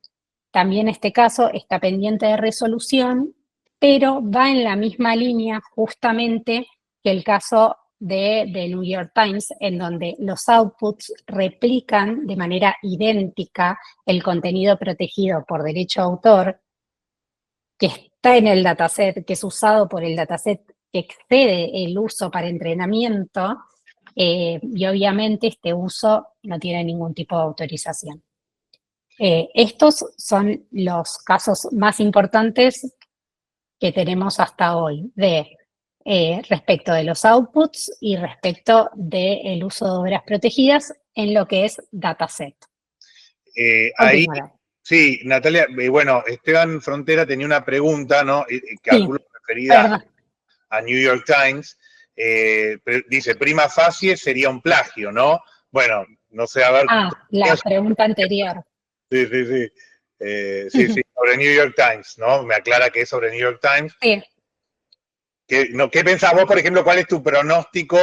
También este caso está pendiente de resolución, pero va en la misma línea justamente que el caso de The New York Times, en donde los outputs replican de manera idéntica el contenido protegido por derecho de autor que está en el dataset, que es usado por el dataset que excede el uso para entrenamiento, y obviamente este uso no tiene ningún tipo de autorización. Estos son los casos más importantes que tenemos hasta hoy respecto de los outputs y respecto del uso de obras protegidas en lo que es dataset. Ahí, sí, Natalia, bueno, Esteban Frontera tenía una pregunta, ¿no? Calculo referida a New York Times. Dice, prima facie sería un plagio, ¿no? Bueno, no sé, a ver. La pregunta anterior. Sí. Sí, sobre New York Times, ¿no? Me aclara que es sobre New York Times. Sí. ¿Qué pensás vos, por ejemplo, cuál es tu pronóstico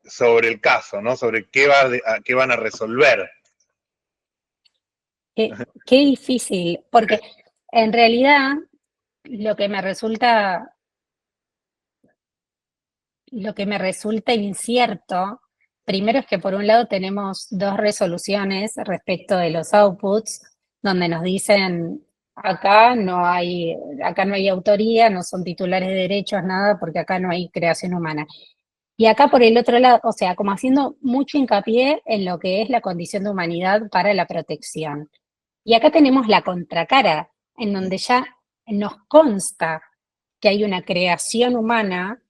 sobre el caso, ¿no? Sobre qué van a resolver. Qué difícil, porque en realidad lo que me resulta incierto, primero es que por un lado tenemos 2 resoluciones respecto de los outputs, donde nos dicen acá no hay autoría, no son titulares de derechos, nada, porque acá no hay creación humana. Y acá por el otro lado, o sea, como haciendo mucho hincapié en lo que es la condición de humanidad para la protección. Y acá tenemos la contracara, en donde ya nos consta que hay una creación humana,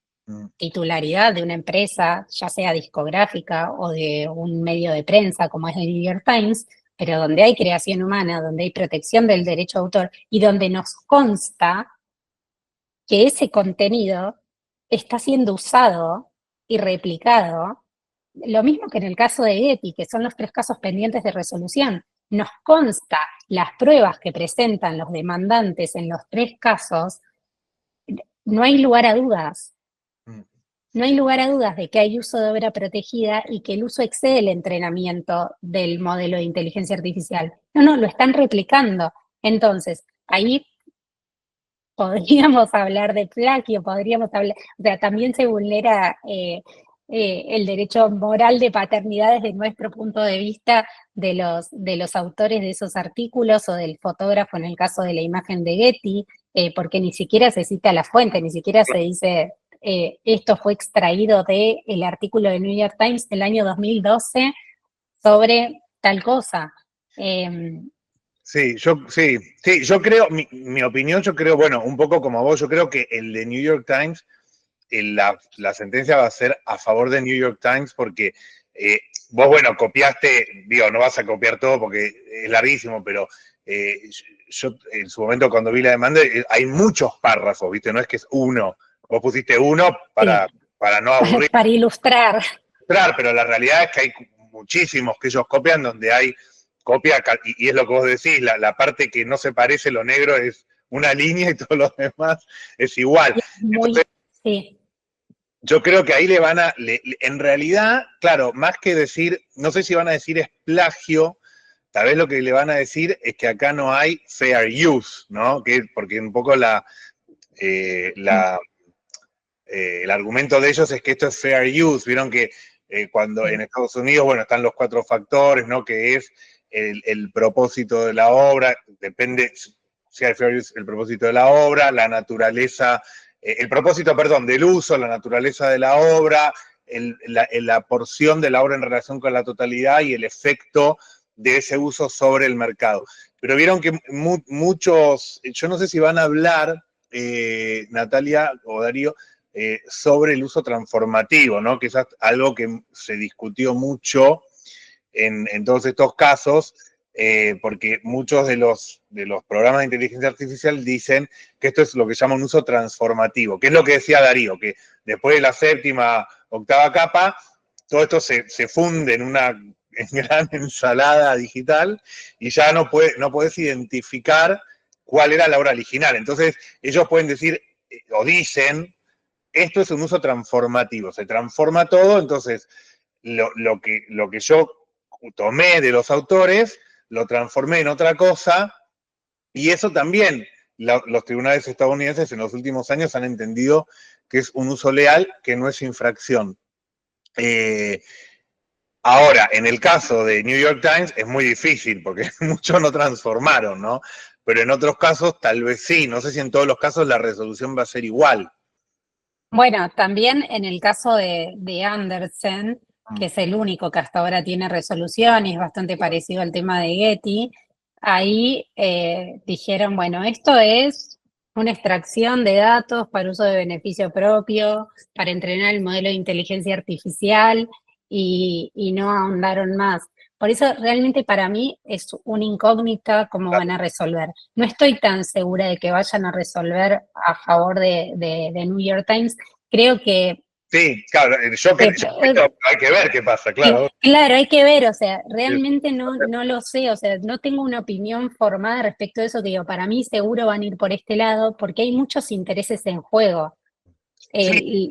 titularidad de una empresa, ya sea discográfica o de un medio de prensa como es el New York Times, pero donde hay creación humana, donde hay protección del derecho de autor y donde nos consta que ese contenido está siendo usado y replicado, lo mismo que en el caso de Getty, que son los 3 casos pendientes de resolución. Nos consta las pruebas que presentan los demandantes en los 3 casos, no hay lugar a dudas. No hay lugar a dudas de que hay uso de obra protegida y que el uso excede el entrenamiento del modelo de inteligencia artificial. No, lo están replicando. Entonces, ahí podríamos hablar de plagio, podríamos hablar, o sea, también se vulnera el derecho moral de paternidad desde nuestro punto de vista de los autores de esos artículos o del fotógrafo en el caso de la imagen de Getty, porque ni siquiera se cita la fuente, ni siquiera se dice esto fue extraído del artículo de New York Times del año 2012 sobre tal cosa. Sí, yo creo, mi opinión, yo creo, bueno, un poco como vos, yo creo que el de New York Times, la sentencia va a ser a favor de New York Times porque vos, bueno, copiaste, digo, no vas a copiar todo porque es larguísimo, pero yo en su momento cuando vi la demanda, hay muchos párrafos, ¿viste? No es que es uno. Vos pusiste uno para no aburrir. Para ilustrar. Pero la realidad es que hay muchísimos que ellos copian, donde hay copia, y es lo que vos decís, la parte que no se parece, lo negro es una línea y todo lo demás es igual. Muy, sí. Yo creo que ahí le van a, en realidad, claro, más que decir, no sé si van a decir es plagio, tal vez lo que le van a decir es que acá no hay fair use, ¿no? Porque un poco el argumento de ellos es que esto es fair use. Vieron que cuando en Estados Unidos, bueno, están los 4 factores, ¿no? Que es el propósito de la obra, depende si hay fair use, el propósito de la obra, la naturaleza, el propósito, perdón, del uso, la naturaleza de la obra, la porción de la obra en relación con la totalidad y el efecto de ese uso sobre el mercado. Pero vieron que muchos, yo no sé si van a hablar, Natalia o Darío, sobre el uso transformativo, ¿no? Que es algo que se discutió mucho en todos estos casos, porque muchos de los programas de inteligencia artificial dicen que esto es lo que llama un uso transformativo, que es lo que decía Darío, que después de la 7ª, 8ª capa, todo esto se funde en una gran ensalada digital y ya no puedes identificar cuál era la obra original. Entonces, ellos pueden decir, o dicen, esto es un uso transformativo, se transforma todo, entonces lo que yo tomé de los autores, lo transformé en otra cosa, y eso también los tribunales estadounidenses en los últimos años han entendido que es un uso leal, que no es infracción. Ahora, en el caso de New York Times es muy difícil, porque muchos no transformaron, ¿no? Pero en otros casos tal vez sí, no sé si en todos los casos la resolución va a ser igual. Bueno, también en el caso de Andersen, que es el único que hasta ahora tiene resolución y es bastante parecido al tema de Getty, ahí dijeron, bueno, esto es una extracción de datos para uso de beneficio propio, para entrenar el modelo de inteligencia artificial y no ahondaron más. Por eso realmente para mí es una incógnita cómo van a resolver. No estoy tan segura de que vayan a resolver a favor de New York Times. Creo que... Sí, claro, hay que ver qué pasa, claro. Claro, hay que ver, o sea, realmente no lo sé, o sea, no tengo una opinión formada respecto de eso, que digo, para mí seguro van a ir por este lado, porque hay muchos intereses en juego. Sí.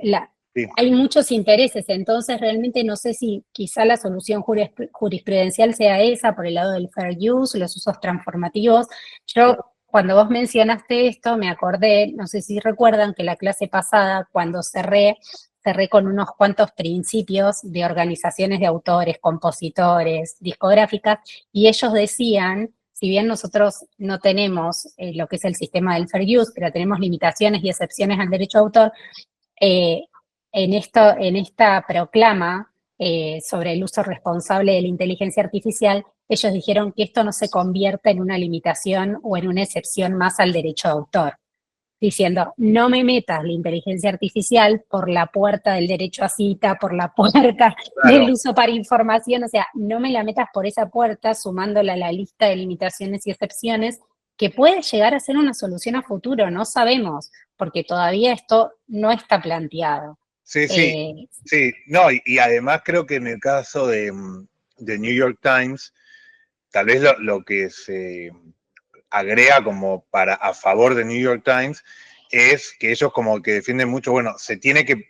Hay muchos intereses, entonces realmente no sé si quizá la solución jurisprudencial sea esa, por el lado del fair use, los usos transformativos. Yo, cuando vos mencionaste esto, me acordé, no sé si recuerdan que la clase pasada, cuando cerré con unos cuantos principios de organizaciones de autores, compositores, discográficas, y ellos decían, si bien nosotros no tenemos lo que es el sistema del fair use, pero tenemos limitaciones y excepciones al derecho de autor, en esta proclama sobre el uso responsable de la inteligencia artificial, ellos dijeron que esto no se convierta en una limitación o en una excepción más al derecho de autor, diciendo, no me metas la inteligencia artificial por la puerta del derecho a cita, por la puerta del uso para información, o sea, no me la metas por esa puerta, sumándola a la lista de limitaciones y excepciones, que puede llegar a ser una solución a futuro, no sabemos, porque todavía esto no está planteado. Sí, sí, no, y además creo que en el caso de New York Times, tal vez lo que se agrega como a favor de New York Times es que ellos como que defienden mucho, bueno, se tiene que,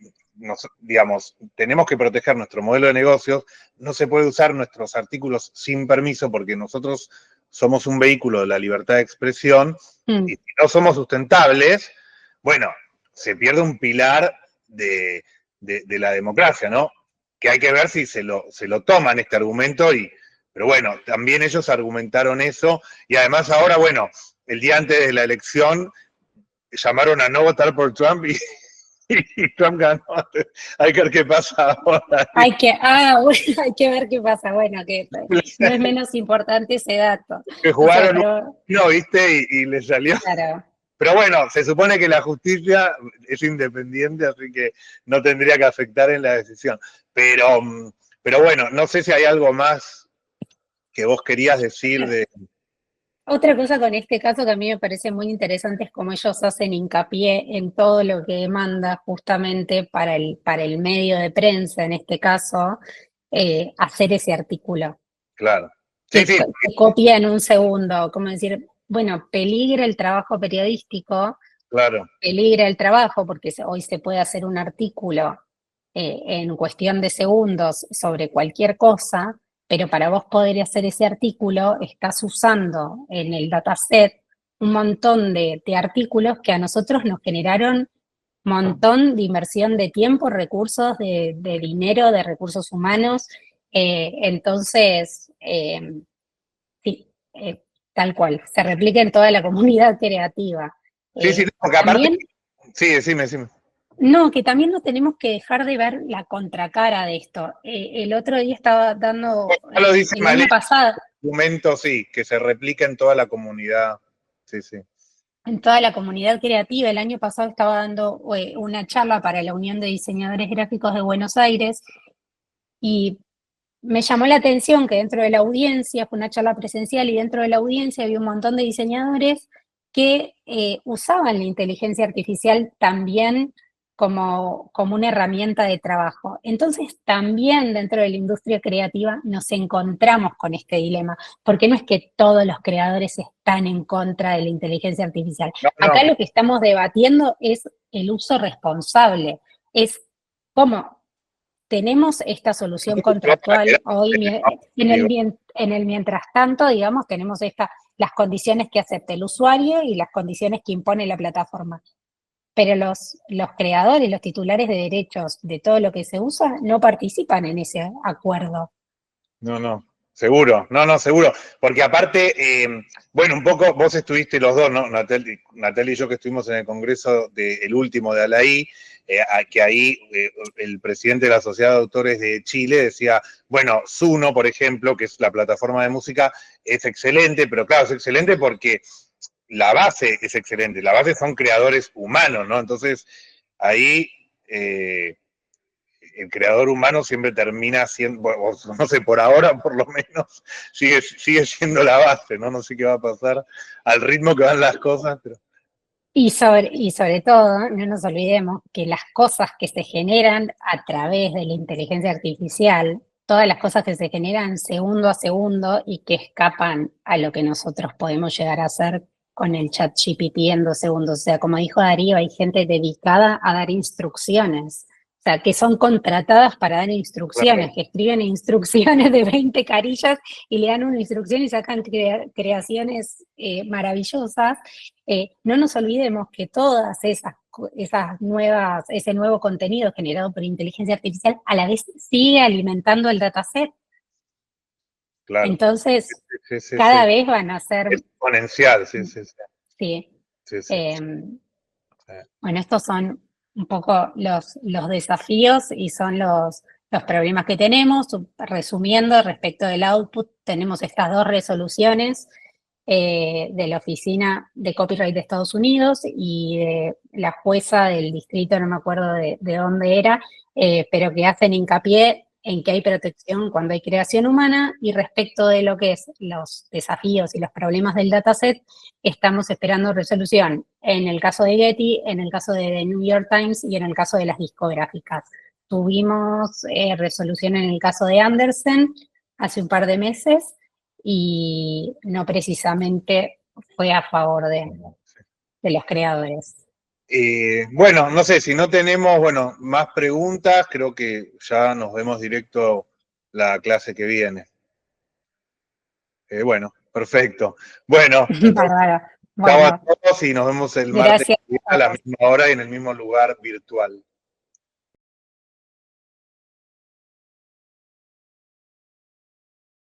digamos, tenemos que proteger nuestro modelo de negocios, no se puede usar nuestros artículos sin permiso porque nosotros somos un vehículo de la libertad de expresión y si no somos sustentables, bueno, se pierde un pilar de la democracia, ¿no? Que hay que ver si se lo toman este argumento pero bueno, también ellos argumentaron eso y además ahora, bueno, el día antes de la elección llamaron a no votar por Trump y Trump ganó. Hay que ver qué pasa ahora. Hay que ver qué pasa. Bueno, que no es menos importante ese dato. Que jugaron ¿viste? Y les salió. Claro. Pero bueno, se supone que la justicia es independiente, así que no tendría que afectar en la decisión. Pero bueno, no sé si hay algo más que vos querías decir de... Otra cosa con este caso que a mí me parece muy interesante es cómo ellos hacen hincapié en todo lo que demanda justamente para el medio de prensa, en este caso, hacer ese artículo. Claro. Sí, sí. Que copia en un segundo, como decir, bueno, peligra el trabajo periodístico, Claro. peligra el trabajo porque hoy se puede hacer un artículo en cuestión de segundos sobre cualquier cosa, pero para vos poder hacer ese artículo estás usando en el dataset un montón de artículos que a nosotros nos generaron un montón de inversión de tiempo, recursos, de dinero, de recursos humanos. Entonces, sí, tal cual, se replica en toda la comunidad creativa. Sí, sí, porque aparte... También, Sí, decime. no, que también no tenemos que dejar de ver la contracara de esto. El otro día estaba dando, Ya lo dice el año pasado, documento, sí, que se replica en toda la comunidad. Sí, sí. en toda la comunidad creativa, el año pasado estaba dando una charla para la Unión de Diseñadores Gráficos de Buenos Aires y me llamó la atención que dentro de la audiencia, fue una charla presencial y dentro de la audiencia había un montón de diseñadores que usaban la inteligencia artificial también como una herramienta de trabajo. Entonces también dentro de la industria creativa nos encontramos con este dilema, porque no es que todos los creadores están en contra de la inteligencia artificial. No, Acá lo que estamos debatiendo es el uso responsable, es cómo tenemos esta solución contractual hoy, en el mientras tanto, digamos, tenemos las condiciones que acepta el usuario y las condiciones que impone la plataforma. Pero los creadores, los titulares de derechos de todo lo que se usa, no participan en ese acuerdo. No, seguro, seguro. Porque aparte, bueno, un poco, vos estuviste los dos, ¿no? Natalia y yo que estuvimos en el congreso del último de Alaí, que ahí el presidente de la Sociedad de Autores de Chile decía, bueno, Suno, por ejemplo, que es la plataforma de música, es excelente, pero claro, es excelente porque la base es excelente, la base son creadores humanos, ¿no? Entonces, ahí el creador humano siempre termina siendo, bueno, no sé, por ahora por lo menos, sigue siendo la base, ¿no? No sé qué va a pasar al ritmo que van las cosas, pero... Y sobre todo, no nos olvidemos que las cosas que se generan a través de la inteligencia artificial, todas las cosas que se generan segundo a segundo y que escapan a lo que nosotros podemos llegar a hacer con el chat GPT en 2 segundos. O sea, como dijo Darío, hay gente dedicada a dar instrucciones. O sea, que son contratadas para dar instrucciones, Claro. que escriben instrucciones de 20 carillas y le dan una instrucción y sacan creaciones maravillosas. No nos olvidemos que todas ese nuevo contenido generado por inteligencia artificial a la vez sigue alimentando el dataset. Claro. Entonces, Sí, cada vez van a ser... exponencial, sí. Sí. Bueno, estos son un poco los desafíos y son los problemas que tenemos. Resumiendo, respecto del output, tenemos estas 2 resoluciones de la Oficina de Copyright de Estados Unidos y de la jueza del distrito, no me acuerdo de dónde era, pero que hacen hincapié en que hay protección cuando hay creación humana, y respecto de lo que es los desafíos y los problemas del dataset, estamos esperando resolución en el caso de Getty, en el caso de The New York Times y en el caso de las discográficas. Tuvimos resolución en el caso de Andersen hace un par de meses y no precisamente fue a favor de los creadores. Bueno, no sé, si no tenemos, bueno, más preguntas, creo que ya nos vemos directo la clase que viene. Bueno, perfecto. Bueno, Bárbaro. chao a Bueno, todos y nos vemos el martes gracias a la misma hora y en el mismo lugar virtual.